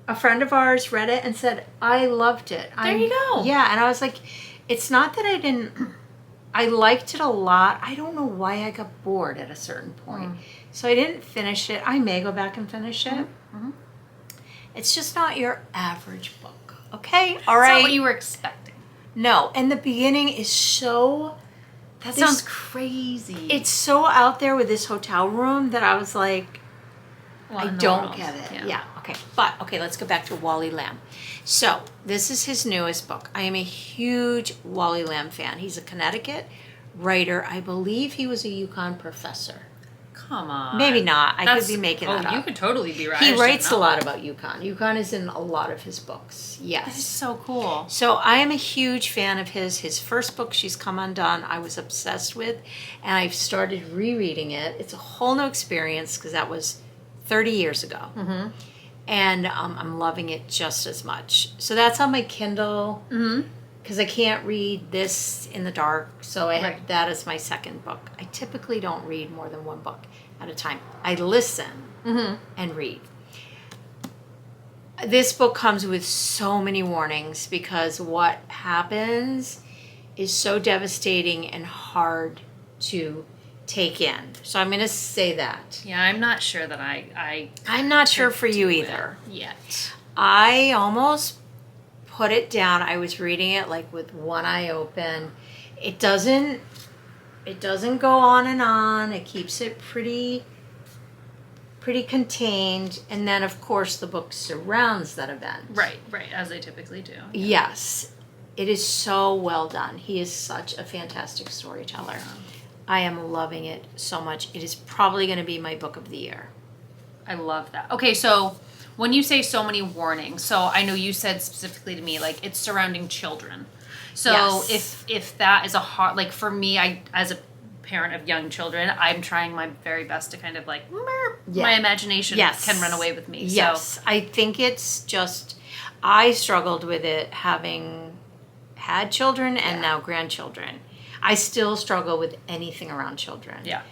a friend of ours read it and said, I loved it. There you go. Yeah, and I was like, it's not that I didn't... I liked it a lot. I don't know why I got bored at a certain point. So I didn't finish it. I may go back and finish it. It's just not your average book. Okay? All right? It's not what you were expecting. No, and the beginning is so... That sounds crazy. It's so out there with this hotel room that I was like... I don't get it. Yeah. let's go back to Wally Lamb. So this is his newest book. I am a huge Wally Lamb fan. He's a Connecticut writer. I believe he was a UConn professor. Come on. Maybe not. I could be making that up. You could totally be right. He writes a lot about UConn. UConn is in a lot of his books. Yes. That is so cool. So I am a huge fan of his. His first book, She's Come Undone, I was obsessed with. And I've started rereading it. It's a whole new experience because that was 30 years ago. Mm-hmm. And I'm loving it just as much. So that's on my Kindle. Mm-hmm. Because I can't read this in the dark, so I have that as my second book. I typically don't read more than one book at a time. I listen and read. This book comes with so many warnings because what happens is so devastating and hard to take in. So I'm going to say that. Yeah, I'm not sure that I'm not sure for you either. Yet. I almost put it down. I was reading it like with one eye open. It doesn't go on and on. It keeps it pretty contained. And then of course the book surrounds that event. Right, as they typically do. Yes. It is so well done. He is such a fantastic storyteller. Yeah. I am loving it so much. It is probably going to be my book of the year. I love that. Okay, so when you say so many warnings, so I know you said specifically to me, like, it's surrounding children. So yes. if that is a hard, like, for me, I as a parent of young children, I'm trying my very best to kind of, like, my imagination can run away with me. Yes, so. I think it's just, I struggled with it having had children and now grandchildren. I still struggle with anything around children. Yeah.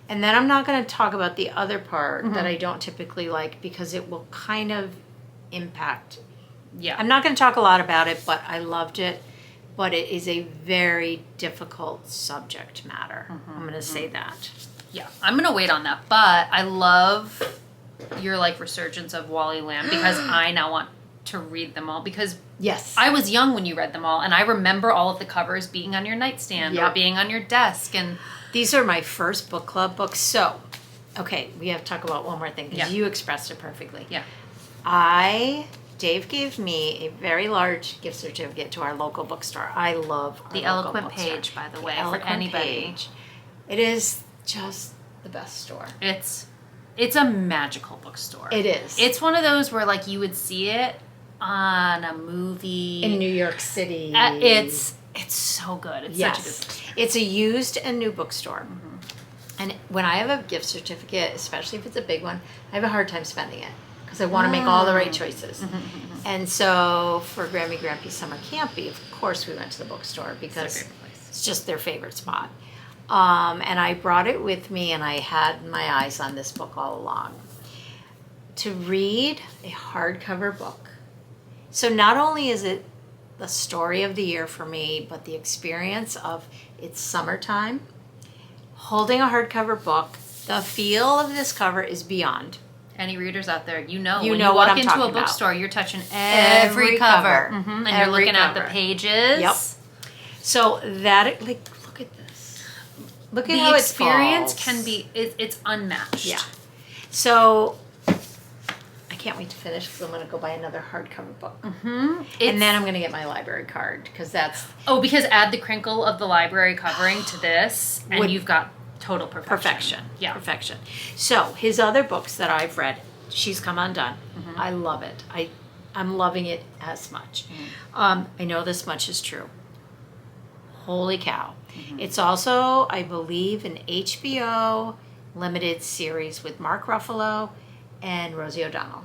And then I'm not going to talk about the other part that I don't typically like because it will kind of impact. Yeah. I'm not going to talk a lot about it, but I loved it. But it is a very difficult subject matter. I'm going to say that. Yeah. I'm going to wait on that. But I love your, like, resurgence of Wally Lamb because I now want to read them all because I was young when you read them all. And I remember all of the covers being on your nightstand or being on your desk. And these are my first book club books. So, okay, we have to talk about one more thing because you expressed it perfectly. Yeah. Dave gave me a very large gift certificate to our local bookstore. I love our the local Eloquent bookstore. Page, by the way, Eloquent for anybody. Page. It is just the best store. It's a magical bookstore. It is. It's one of those where, like, you would see it on a movie in New York City. It's so good. It's such a good bookstore. It's a used and new bookstore. And when I have a gift certificate, especially if it's a big one, I have a hard time spending it because I want to make all the right choices. And so for Grammy Grampy's Summer Campy, of course we went to the bookstore because it's just their favorite spot. And I brought it with me and I had my eyes on this book all along. To read a hardcover book. So not only is it the story of the year for me, but the experience of it's summertime, holding a hardcover book, the feel of this cover is beyond. Any readers out there, when you what walk I'm into a bookstore, you're touching every cover. And you're looking at the pages. Yep. So that, like, look at this. Look at how the it experience falls. can be, it's unmatched. Yeah. So I can't wait to finish because I'm going to go buy another hardcover book. And then I'm going to get my library card because that's... Oh, because add the crinkle of the library covering to this and you've got total perfection. Yeah. Perfection. So his other books that I've read, She's Come Undone. I love it. I'm loving it as much. I know this much is true. Holy cow. It's also, I believe, an HBO limited series with Mark Ruffalo and Rosie O'Donnell.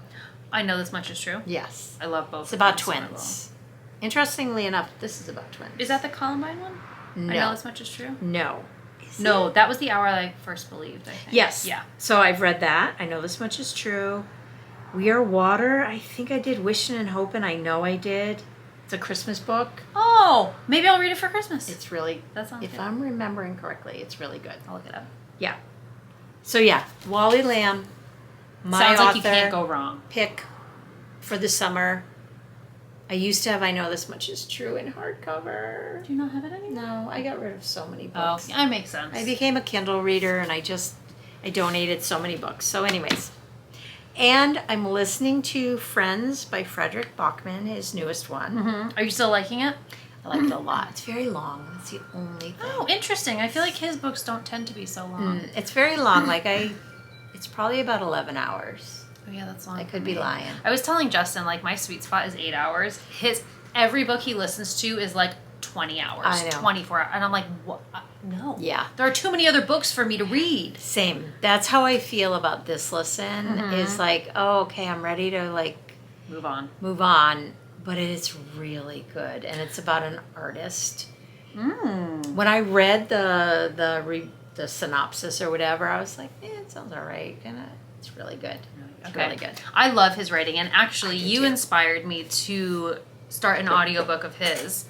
I know this much is true. Yes. I love both. It's about twins. Interestingly enough, this is about twins. Is that the Columbine one? No. I know this much is true. No. No, that was The Hour I First Believed, I think. Yes. Yeah. So I've read that. I know this much is true. We Are Water. I think I did Wishing and Hoping. I know I did. It's a Christmas book. Oh, maybe I'll read it for Christmas. It's really, that sounds if good. I'm remembering correctly, it's really good. I'll look it up. Yeah. So yeah, Wally Lamb, my sounds author, like you can't go wrong. Pick for the summer. I used to have I Know This Much Is True in hardcover. Do you not have it anymore? No, I got rid of so many books. Oh, that makes sense. I became a Kindle reader and I donated so many books. So anyways, And I'm listening to Friends by Frederick Bachman, his newest one. Mm-hmm. Are you still liking it? I like it a lot. It's very long. That's the only thing. Oh, interesting. I feel like his books don't tend to be so long. It's very long. It's probably about 11 hours. Oh yeah, that's long. I could be lying. I was telling Justin, like, my sweet spot is 8 hours. Every book he listens to is like 20 hours. I know. 24 hours. And I'm like, what? No. Yeah. There are too many other books for me to read. Same. That's how I feel about this listen. Is like, oh, okay, I'm ready to like move on. But it's really good, and it's about an artist. When I read the synopsis or whatever, I was like, it sounds all right, and it's really good. It's really good. I love his writing, and actually, you inspired me to start an audiobook of his.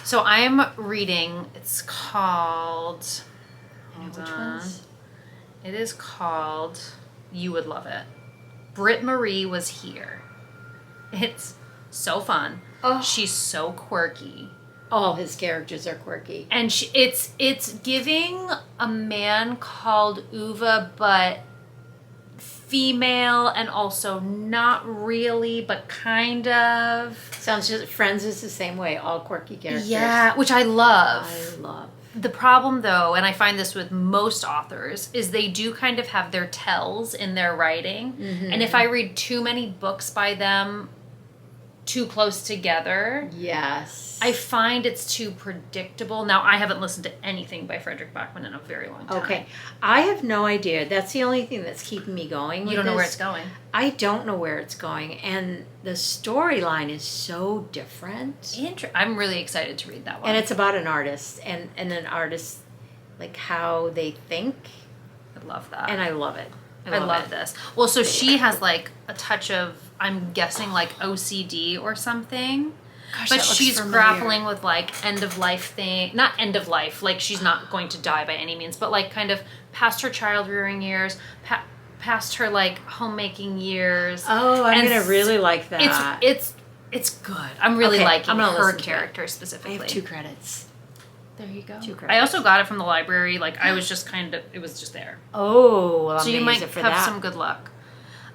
So I'm reading. It's called. Which ones? It is called. You Would Love It. Britt Marie Was Here. It's so fun. Oh. She's so quirky. All his characters are quirky. And it's giving a man called Uva, but female and also not really, but kind of. Sounds just Friends is the same way. All quirky characters. Yeah, which I love. I love. The problem, though, and I find this with most authors, is they do kind of have their tells in their writing. And if I read too many books by them too close together, yes, I find it's too predictable. Now, I haven't listened to anything by Frederick Bachman in a very long time. Okay. I have no idea. That's the only thing that's keeping me going. You don't know where it's going. I don't know where it's going. And the storyline is so different. I'm really excited to read that one. And it's about an artist and an artist, like how they think. I love that. And I love it. I love this. Well, so she has like a touch of, I'm guessing, like OCD or something. Gosh, but she's grappling with like end of life thing. Not end of life, like she's not going to die by any means, but like kind of past her child rearing years, past her like homemaking years. Oh, I'm gonna really like that. It's good. I'm really liking her character specifically. I have 2 credits. There you go. 2 credits. I also got it from the library. Like I was just it was just there. Oh, well, so you might have some good luck.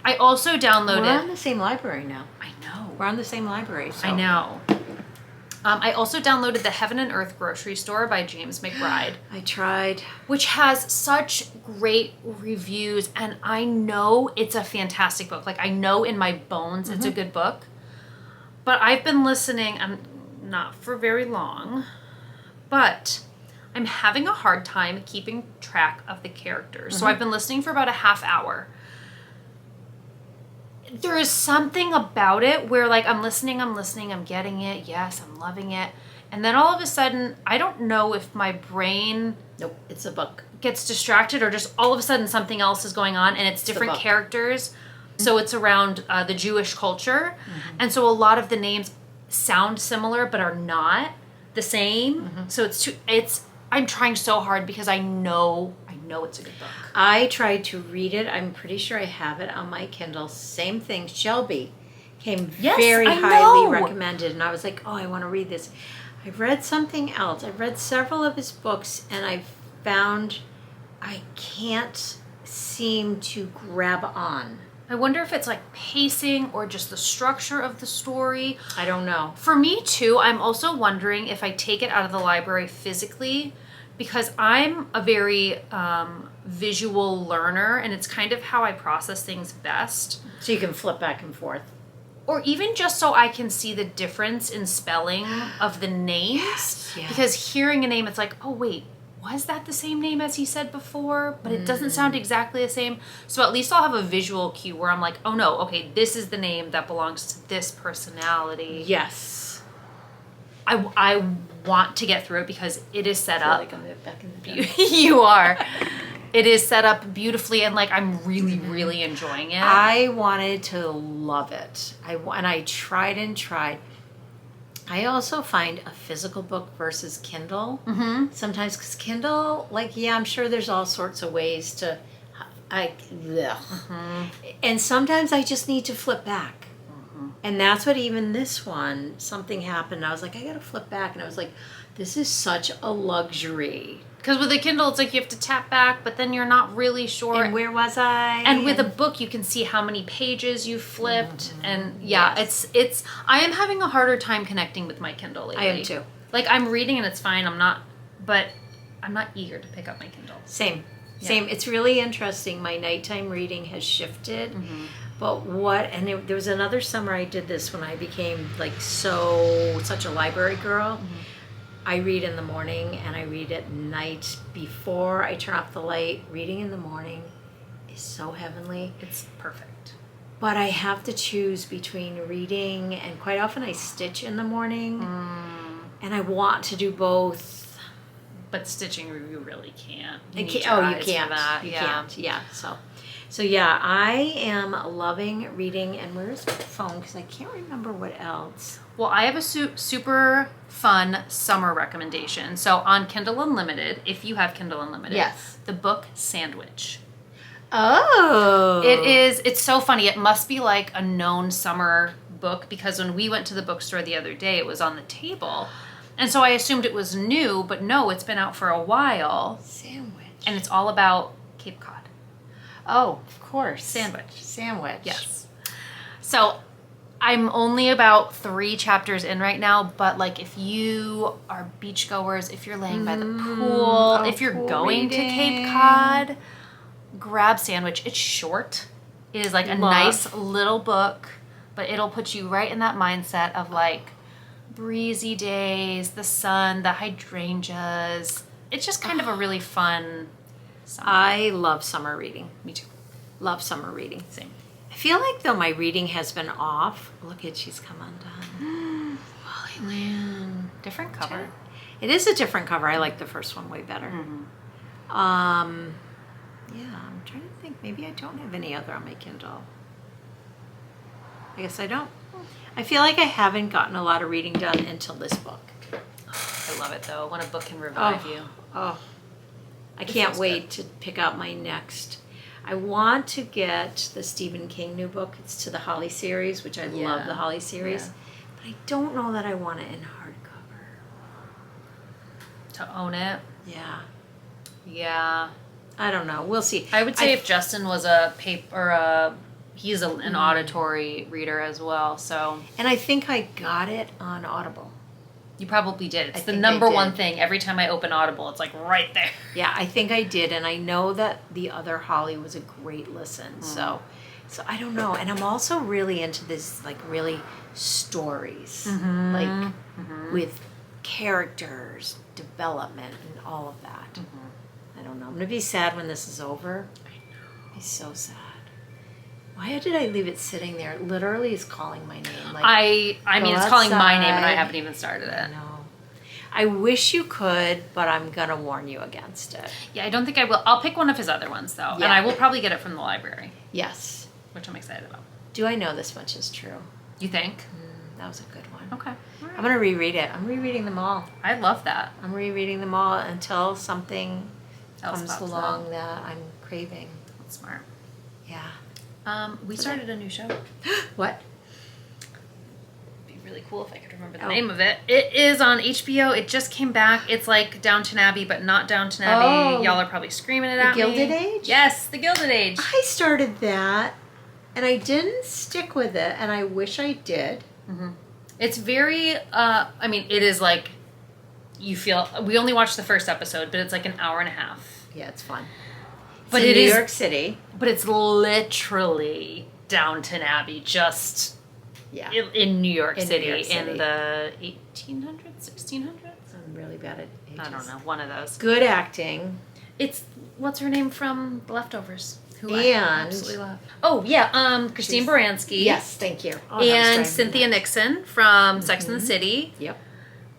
I also downloaded. We're on the same library now. I know. We're on the same library. So. I know. I also downloaded The Heaven and Earth Grocery Store by James McBride. I tried. Which has such great reviews, and I know it's a fantastic book. Like, I know in my bones it's a good book. But I've been listening, not for very long, but I'm having a hard time keeping track of the characters. So I've been listening for about a half hour. There is something about it where, like, I'm listening, I'm getting it, yes, I'm loving it. And then all of a sudden, I don't know if my brain... Nope, it's a book. ...gets distracted or just all of a sudden something else is going on and it's different characters. So it's around the Jewish culture. And so a lot of the names sound similar but are not the same. So I'm trying so hard because I know it's a good book. I tried to read it. I'm pretty sure I have it on my Kindle. Same thing. Shelby came very highly recommended. And I was like, oh, I want to read this. I've read something else. I've read several of his books and I've found I can't seem to grab on. I wonder if it's like pacing or just the structure of the story. I don't know. For me too, I'm also wondering if I take it out of the library physically, because I'm a very visual learner and it's kind of how I process things best. So you can flip back and forth. Or even just so I can see the difference in spelling of the names. Yes. Because hearing a name, it's like, oh wait, was that the same name as he said before? But it doesn't sound exactly the same. So at least I'll have a visual cue where I'm like, oh no, okay, this is the name that belongs to this personality. Yes. I want to get through it because it is set up. Like I'm back in the dark. You are. It is set up beautifully and like I'm really, really enjoying it. I wanted to love it. And I tried and tried. I also find a physical book versus Kindle. Sometimes, because Kindle, like, yeah, I'm sure there's all sorts of ways to, and sometimes I just need to flip back. And that's what even this one, something happened. I was like, I got to flip back. And I was like, this is such a luxury. Because with a Kindle, it's like you have to tap back, but then you're not really sure. And where was I? And with a book, you can see how many pages you flipped. And it's. I am having a harder time connecting with my Kindle lately. I am too. Like, I'm reading and it's fine. I'm not eager to pick up my Kindle. Same. It's really interesting. My nighttime reading has shifted. But there was another summer I did this when I became like such a library girl. I read in the morning and I read at night before I turn off the light. Reading in the morning is so heavenly. It's perfect. But I have to choose between reading and quite often I stitch in the morning. And I want to do both. But stitching, you really can't. You can't. You can't. Yeah. So yeah, I am loving reading. And where's my phone? Because I can't remember what else. Well, I have a super fun summer recommendation. So on Kindle Unlimited, if you have Kindle Unlimited, the book Sandwich. Oh. It's so funny. It must be like a known summer book because when we went to the bookstore the other day, it was on the table. And so I assumed it was new, but no, it's been out for a while. Sandwich. And it's all about Cape Cod. Oh, of course. Sandwich. Yes. So I'm only about 3 chapters in right now, but like if you are beachgoers, if you're laying by the pool, if you're going to Cape Cod, grab Sandwich. It's short. It is like a nice little book, but it'll put you right in that mindset of like breezy days, the sun, the hydrangeas. It's just kind of a really fun summer. I love summer reading. Me too. Love summer reading. Same. I feel like though my reading has been off. Look at she's come undone. Wally Lamb. Different cover. It is a different cover. I like the first one way better. Yeah, I'm trying to think. Maybe I don't have any other on my Kindle. I guess I don't. I feel like I haven't gotten a lot of reading done until this book. I love it though, when a book can revive you. I can't wait to pick out my next. I want to get the Stephen King new book. It's to the Holly series, which I love the Holly series. Yeah. But I don't know that I want it in hardcover. To own it? Yeah. Yeah. I don't know. We'll see. I would say if Justin was he's an auditory reader as well, so. And I think I got it on Audible. You probably did. It's the number one thing. Every time I open Audible, it's like right there. Yeah, I think I did. And I know that the other Holly was a great listen. So I don't know. And I'm also really into this, like, really stories. Like, with characters, development, and all of that. I don't know. I'm going to be sad when this is over. I know. I'll be so sad. Why did I leave it sitting there? It literally is calling my name. Like, I mean, it's calling my name and I haven't even started it. No. I wish you could, but I'm going to warn you against it. Yeah, I don't think I will. I'll pick one of his other ones, though. Yeah. And I will probably get it from the library. Yes. Which I'm excited about. Do I know this much is true? You think? That was a good one. Okay. Right. I'm going to reread it. I'm rereading them all. I love that. I'm rereading them all until something else comes along that I'm craving. That's smart. Yeah. We started a new show. What? It'd be really cool if I could remember the name of it. It is on HBO. It just came back. It's like Downton Abbey, but not Downton Abbey. Y'all are probably screaming it at me. The Gilded Age? Yes, The Gilded Age. I started that, and I didn't stick with it, and I wish I did. It's very, I mean, it is like, you feel, we only watched the first episode, but it's like an hour and a half. Yeah, it's fun. But it is New York City. But it's literally Downton Abbey, just in New York City in the 1800s, 1600s. I'm really bad at ages. I don't know, one of those. Good acting. It's what's her name from The Leftovers? Who I absolutely love. Oh yeah, Christine Baranski. Yes, thank you. And Cynthia Nixon from Sex and the City. Yep.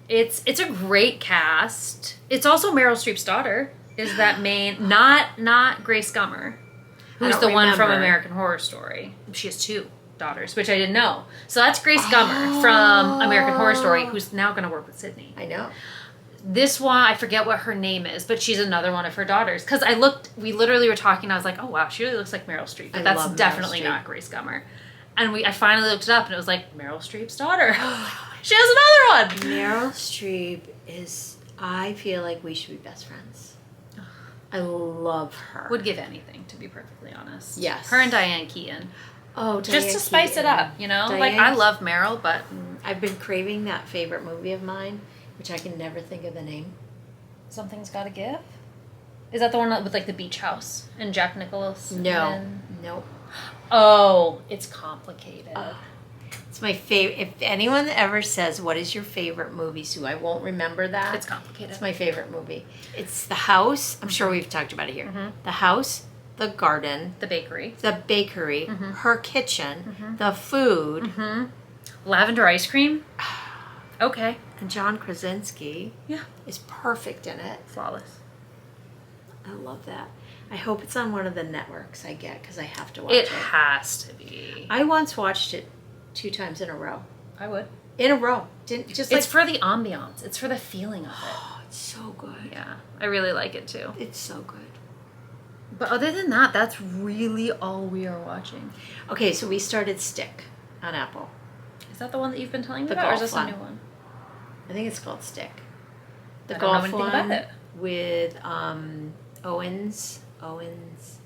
It's a great cast. It's also Meryl Streep's daughter. Is that main not Grace Gummer, who's the one from American Horror Story. She has 2 daughters, which I didn't know. So that's Grace Gummer from American Horror Story, who's now going to work with Sydney. I know. This one, I forget what her name is, but she's another one of her daughters. Because we literally were talking, I was like, oh wow, she really looks like Meryl Streep. But that's definitely not Grace Gummer. And I finally looked it up, and it was like Meryl Streep's daughter. She has another one. Meryl Streep is, I feel like we should be best friends. I love her. Would give anything, to be perfectly honest. Yes. Her and Diane Keaton. Oh, Diane Just to spice Keaton. it up, you know? Diane, like, I love Meryl, but... I've been craving that favorite movie of mine, which I can never think of the name. Something's Gotta Give? Is that the one with, like, the beach house and Jack Nicklaus? No. Nope. Oh, it's complicated. It's my favorite. If anyone ever says, what is your favorite movie, Sue, I won't remember that. It's complicated. It's my favorite movie. It's the house. I'm sure we've talked about it here. Mm-hmm. The house, the garden, The bakery. her kitchen, the food. Lavender ice cream? Okay. And John Krasinski Yeah. is perfect in it. Flawless. I love that. I hope it's on one of the networks I get because I have to watch It it. has to be. I once watched it 2 times in a row. I would. In a row. Just It's for the ambiance. It's for the feeling of it. Oh, it's so good. Yeah. I really like it too. It's so good. But other than that, that's really all we are watching. Okay, so we started Stick on Apple. Is that the one that you've been telling me The about, or is golf this one. a new one? I think it's called Stick. The I don't know golf anything one about it. with Owens. Owens.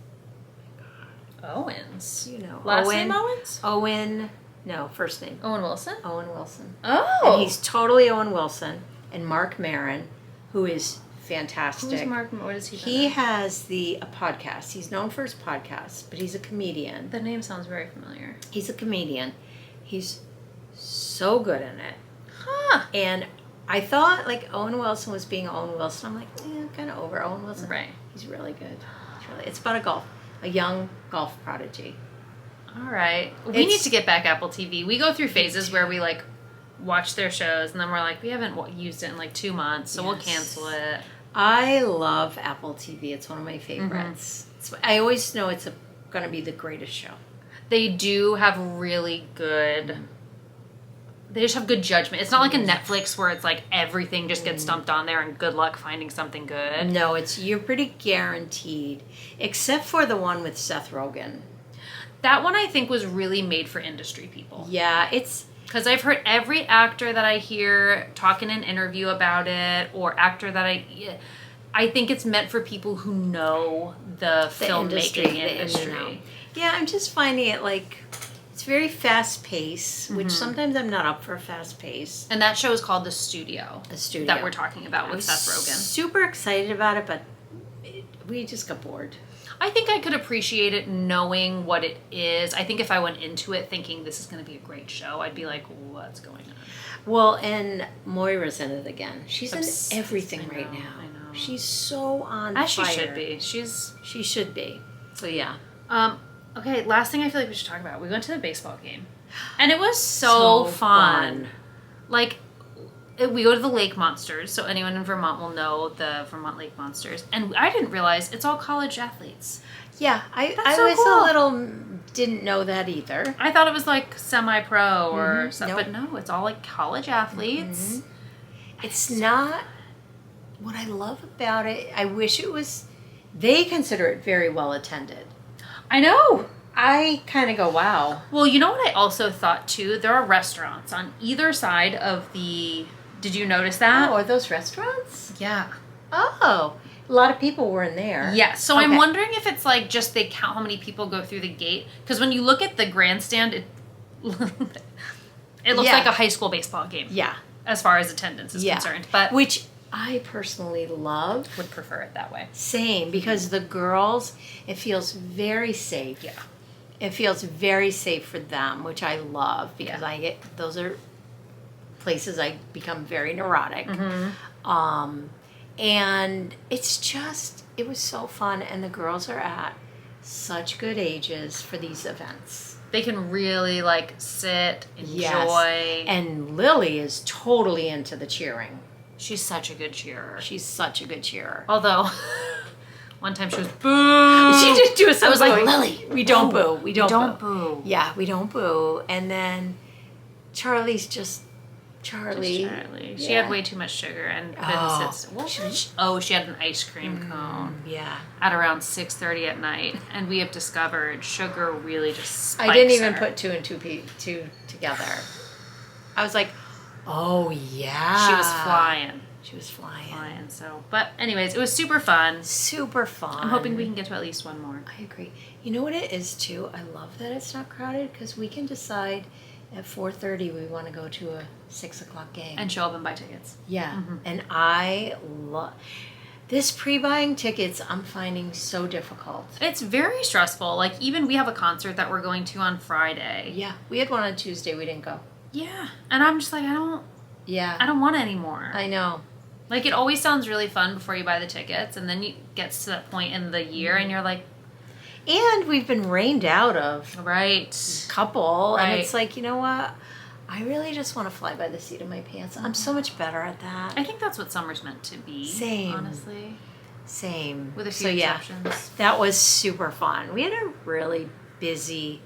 You know. Last Owen, name Owens? Owen. No, first name. Owen Wilson? Owen Wilson. Oh. And he's totally Owen Wilson. And Mark Maron, who is fantastic. Who's Mark? What is he? He has a podcast. He's known for his podcast, but he's a comedian. The name sounds very familiar. He's a comedian. He's so good in it. Huh. And I thought like Owen Wilson was being Owen Wilson. I'm like, I'm kind of over Owen Wilson. Right. He's really good. It's about a young golf prodigy. All right. We need to get back Apple TV. We go through phases where we like watch their shows, and then we're like, we haven't used it in like 2 months, so we'll cancel it. I love Apple TV. It's one of my favorites. I always know it's going to be the greatest show. They do have really good... They just have good judgment. It's not like a Netflix where it's like everything just gets dumped on there and good luck finding something good. No, you're pretty guaranteed, except for the one with Seth Rogen. That one I think was really made for industry people. Yeah, it's... Because I've heard every actor that I hear talk in an interview about it, or actor that I think it's meant for people who know the filmmaking industry. Yeah, I'm just finding it like... It's very fast paced, which sometimes I'm not up for fast pace. And that show is called The Studio. The Studio. That we're talking about with Seth Rogen. Super excited about it, but we just got bored. I think I could appreciate it knowing what it is. I think if I went into it thinking this is going to be a great show, I'd be like, what's going on? Well, and Moira's in it again. She's Obsessed. in everything I know, right now. I know. She's so on As fire. she should be. She should be. So yeah. Okay, last thing I feel like we should talk about. We went to the baseball game. And it was so fun. Like, we go to the Lake Monsters, so anyone in Vermont will know the Vermont Lake Monsters. And I didn't realize it's all college athletes. Yeah, I so was cool. a little didn't know that either. I thought it was like semi-pro or something, Nope. but no, it's all like college athletes. It's not what I love about it. I wish it was. They consider it very well attended. I know. I kind of go, wow. Well, you know what I also thought too? There are restaurants on either side of the... Did you notice that? Oh, are those restaurants? Yeah. Oh, a lot of people were in there. Yeah, so Okay. I'm wondering if it's like just they count how many people go through the gate. Because when you look at the grandstand, it looks like a high school baseball game. Yeah. As far as attendance is concerned. But which I personally love. would prefer it that way. Same, because the girls, it feels very safe. Yeah. It feels very safe for them, which I love because those are places I become very neurotic. And it was so fun, and the girls are at such good ages for these events. They can really like sit, enjoy. Yes. And Lily is totally into the cheering. She's such a good cheerer. She's such a good cheerer. Although, one time she was boo. She did do a I was like, Lily, we don't boo. We don't don't boo. boo. Yeah, we don't boo. And then Charlie's just Charlie. Just Charlie. She Yeah. had way too much sugar and couldn't sit. She had an ice cream cone. Yeah. At around 6:30 at night, and we have discovered sugar really just spikes I didn't even her. put two and two together. I was like, oh yeah. She was flying. She was flying. So, but anyways, it was super fun. Super fun. I'm hoping we can get to at least one more. I agree. You know what it is too? I love that it's not crowded because we can decide at 4:30 we want to go to a 6 o'clock game And show up and buy tickets. Yeah, and I love this pre-buying tickets. I'm finding so difficult. It's very stressful. Like, even we have a concert that we're going to on Friday. Yeah, we had one on Tuesday. We didn't go. Yeah, and I'm just like, I don't want any more. I know. Like, it always sounds really fun before you buy the tickets, and then you gets to that point in the year, and you're like, And we've been rained out of right, couple, and Right. it's like, you know what? I really just want to fly by the seat of my pants. I'm so much better at that. I think that's what summer's meant to be. Same. Honestly, Same. with a few exceptions. That was super fun. We had a really busy,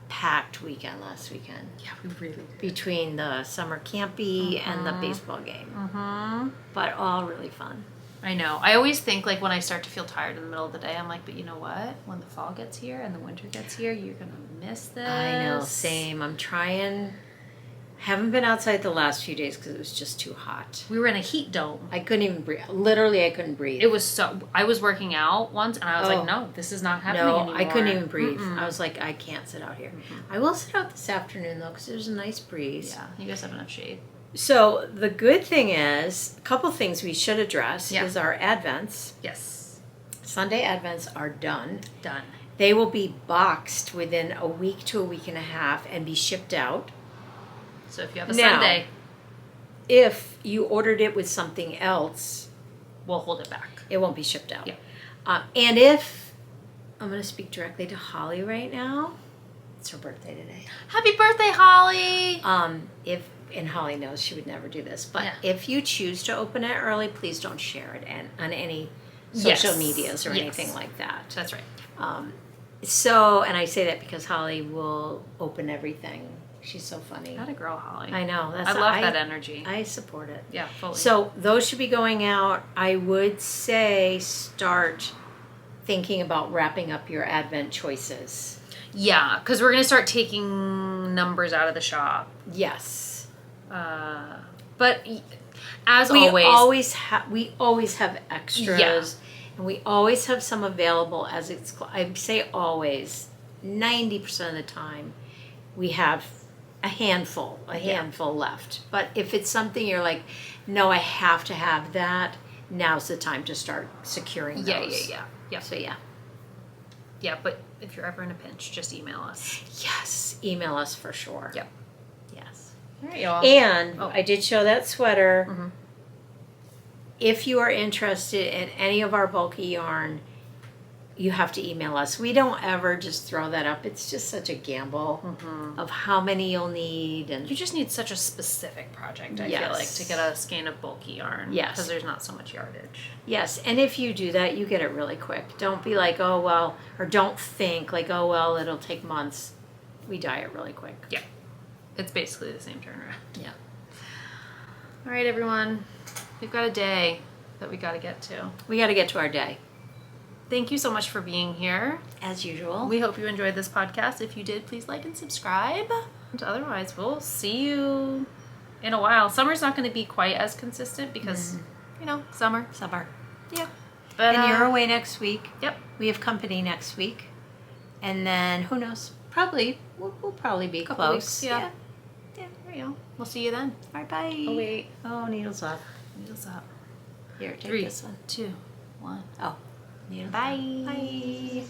packed weekend last weekend. Yeah, we really did. Between the summer campy and the baseball game. Mm-hmm. But all really fun. I know. I always think, like, when I start to feel tired in the middle of the day, I'm like, but you know what? When the fall gets here and the winter gets here, you're going to miss this. I know, same. I'm trying. Haven't been outside the last few days because it was just too hot. We were in a heat dome. I couldn't even breathe. Literally, I couldn't breathe. It was so... I was working out once, and I was like, no, this is not happening anymore. I couldn't even breathe. I was like, I can't sit out here. I will sit out this afternoon, though, because there's a nice breeze. Yeah, you guys have enough shade. So the good thing is, a couple things we should address is our Advents. Yes. Sunday Advents are done. Done. They will be boxed within a week to a week and a half and be shipped out. So if you have a Now, Sunday, if you ordered it with something else, we'll hold it back. it won't be shipped out. Yeah. And if, I'm going to speak directly to Holly right now. It's her birthday today. Happy birthday, Holly! And Holly knows she would never do this, but Yeah. if you choose to open it early, please don't share it on any social medias or anything like that. That's right. And I say that because Holly will open everything. She's so funny. Not a girl, Holly. I know. I love that energy. I support it. Yeah, fully. So those should be going out. I would say start thinking about wrapping up your Advent choices. Yeah, because we're going to start taking numbers out of the shop. Yes. But as We always... always have extras. Yeah. And we always have some available as I say always, 90% of the time, we have a handful left. But if it's something you're like, no, I have to have that, now's the time to start securing those. Yeah. So yeah. Yeah, but if you're ever in a pinch, just email us. Yes. Email us for sure. Yep. Yes. All right, y'all. And I did show that sweater. Mm-hmm. If you are interested in any of our bulky yarn, you have to email us. We don't ever just throw that up. It's just such a gamble of how many you'll need. And You just need such a specific project, I feel Yes. like, to get a skein of bulky yarn. Yes. Because there's not so much yardage. yes, and if you do that, you get it really quick. Don't be like, oh, well, or don't think like, oh, well, it'll take months. We dye it really quick. Yeah. It's basically the same turnaround. Yeah. All right, everyone. We've got a day that we got to get to. We got to get to our day. Thank you so much for being here. As usual. We hope you enjoyed this podcast. If you did, please like and subscribe. And otherwise, we'll see you in a while. Summer's not going to be quite as consistent because, summer. Summer. Yeah. But, And you're away next week. Yep. We have company next week. And then, who knows? Probably, we'll probably be Couple close. weeks, yeah. Yeah, there you go. We'll see you then. All right, bye. Oh, wait. Oh, needles up. Needles up. Here, take 3, this one. 2, 1. Oh, needles Bye. up. Bye.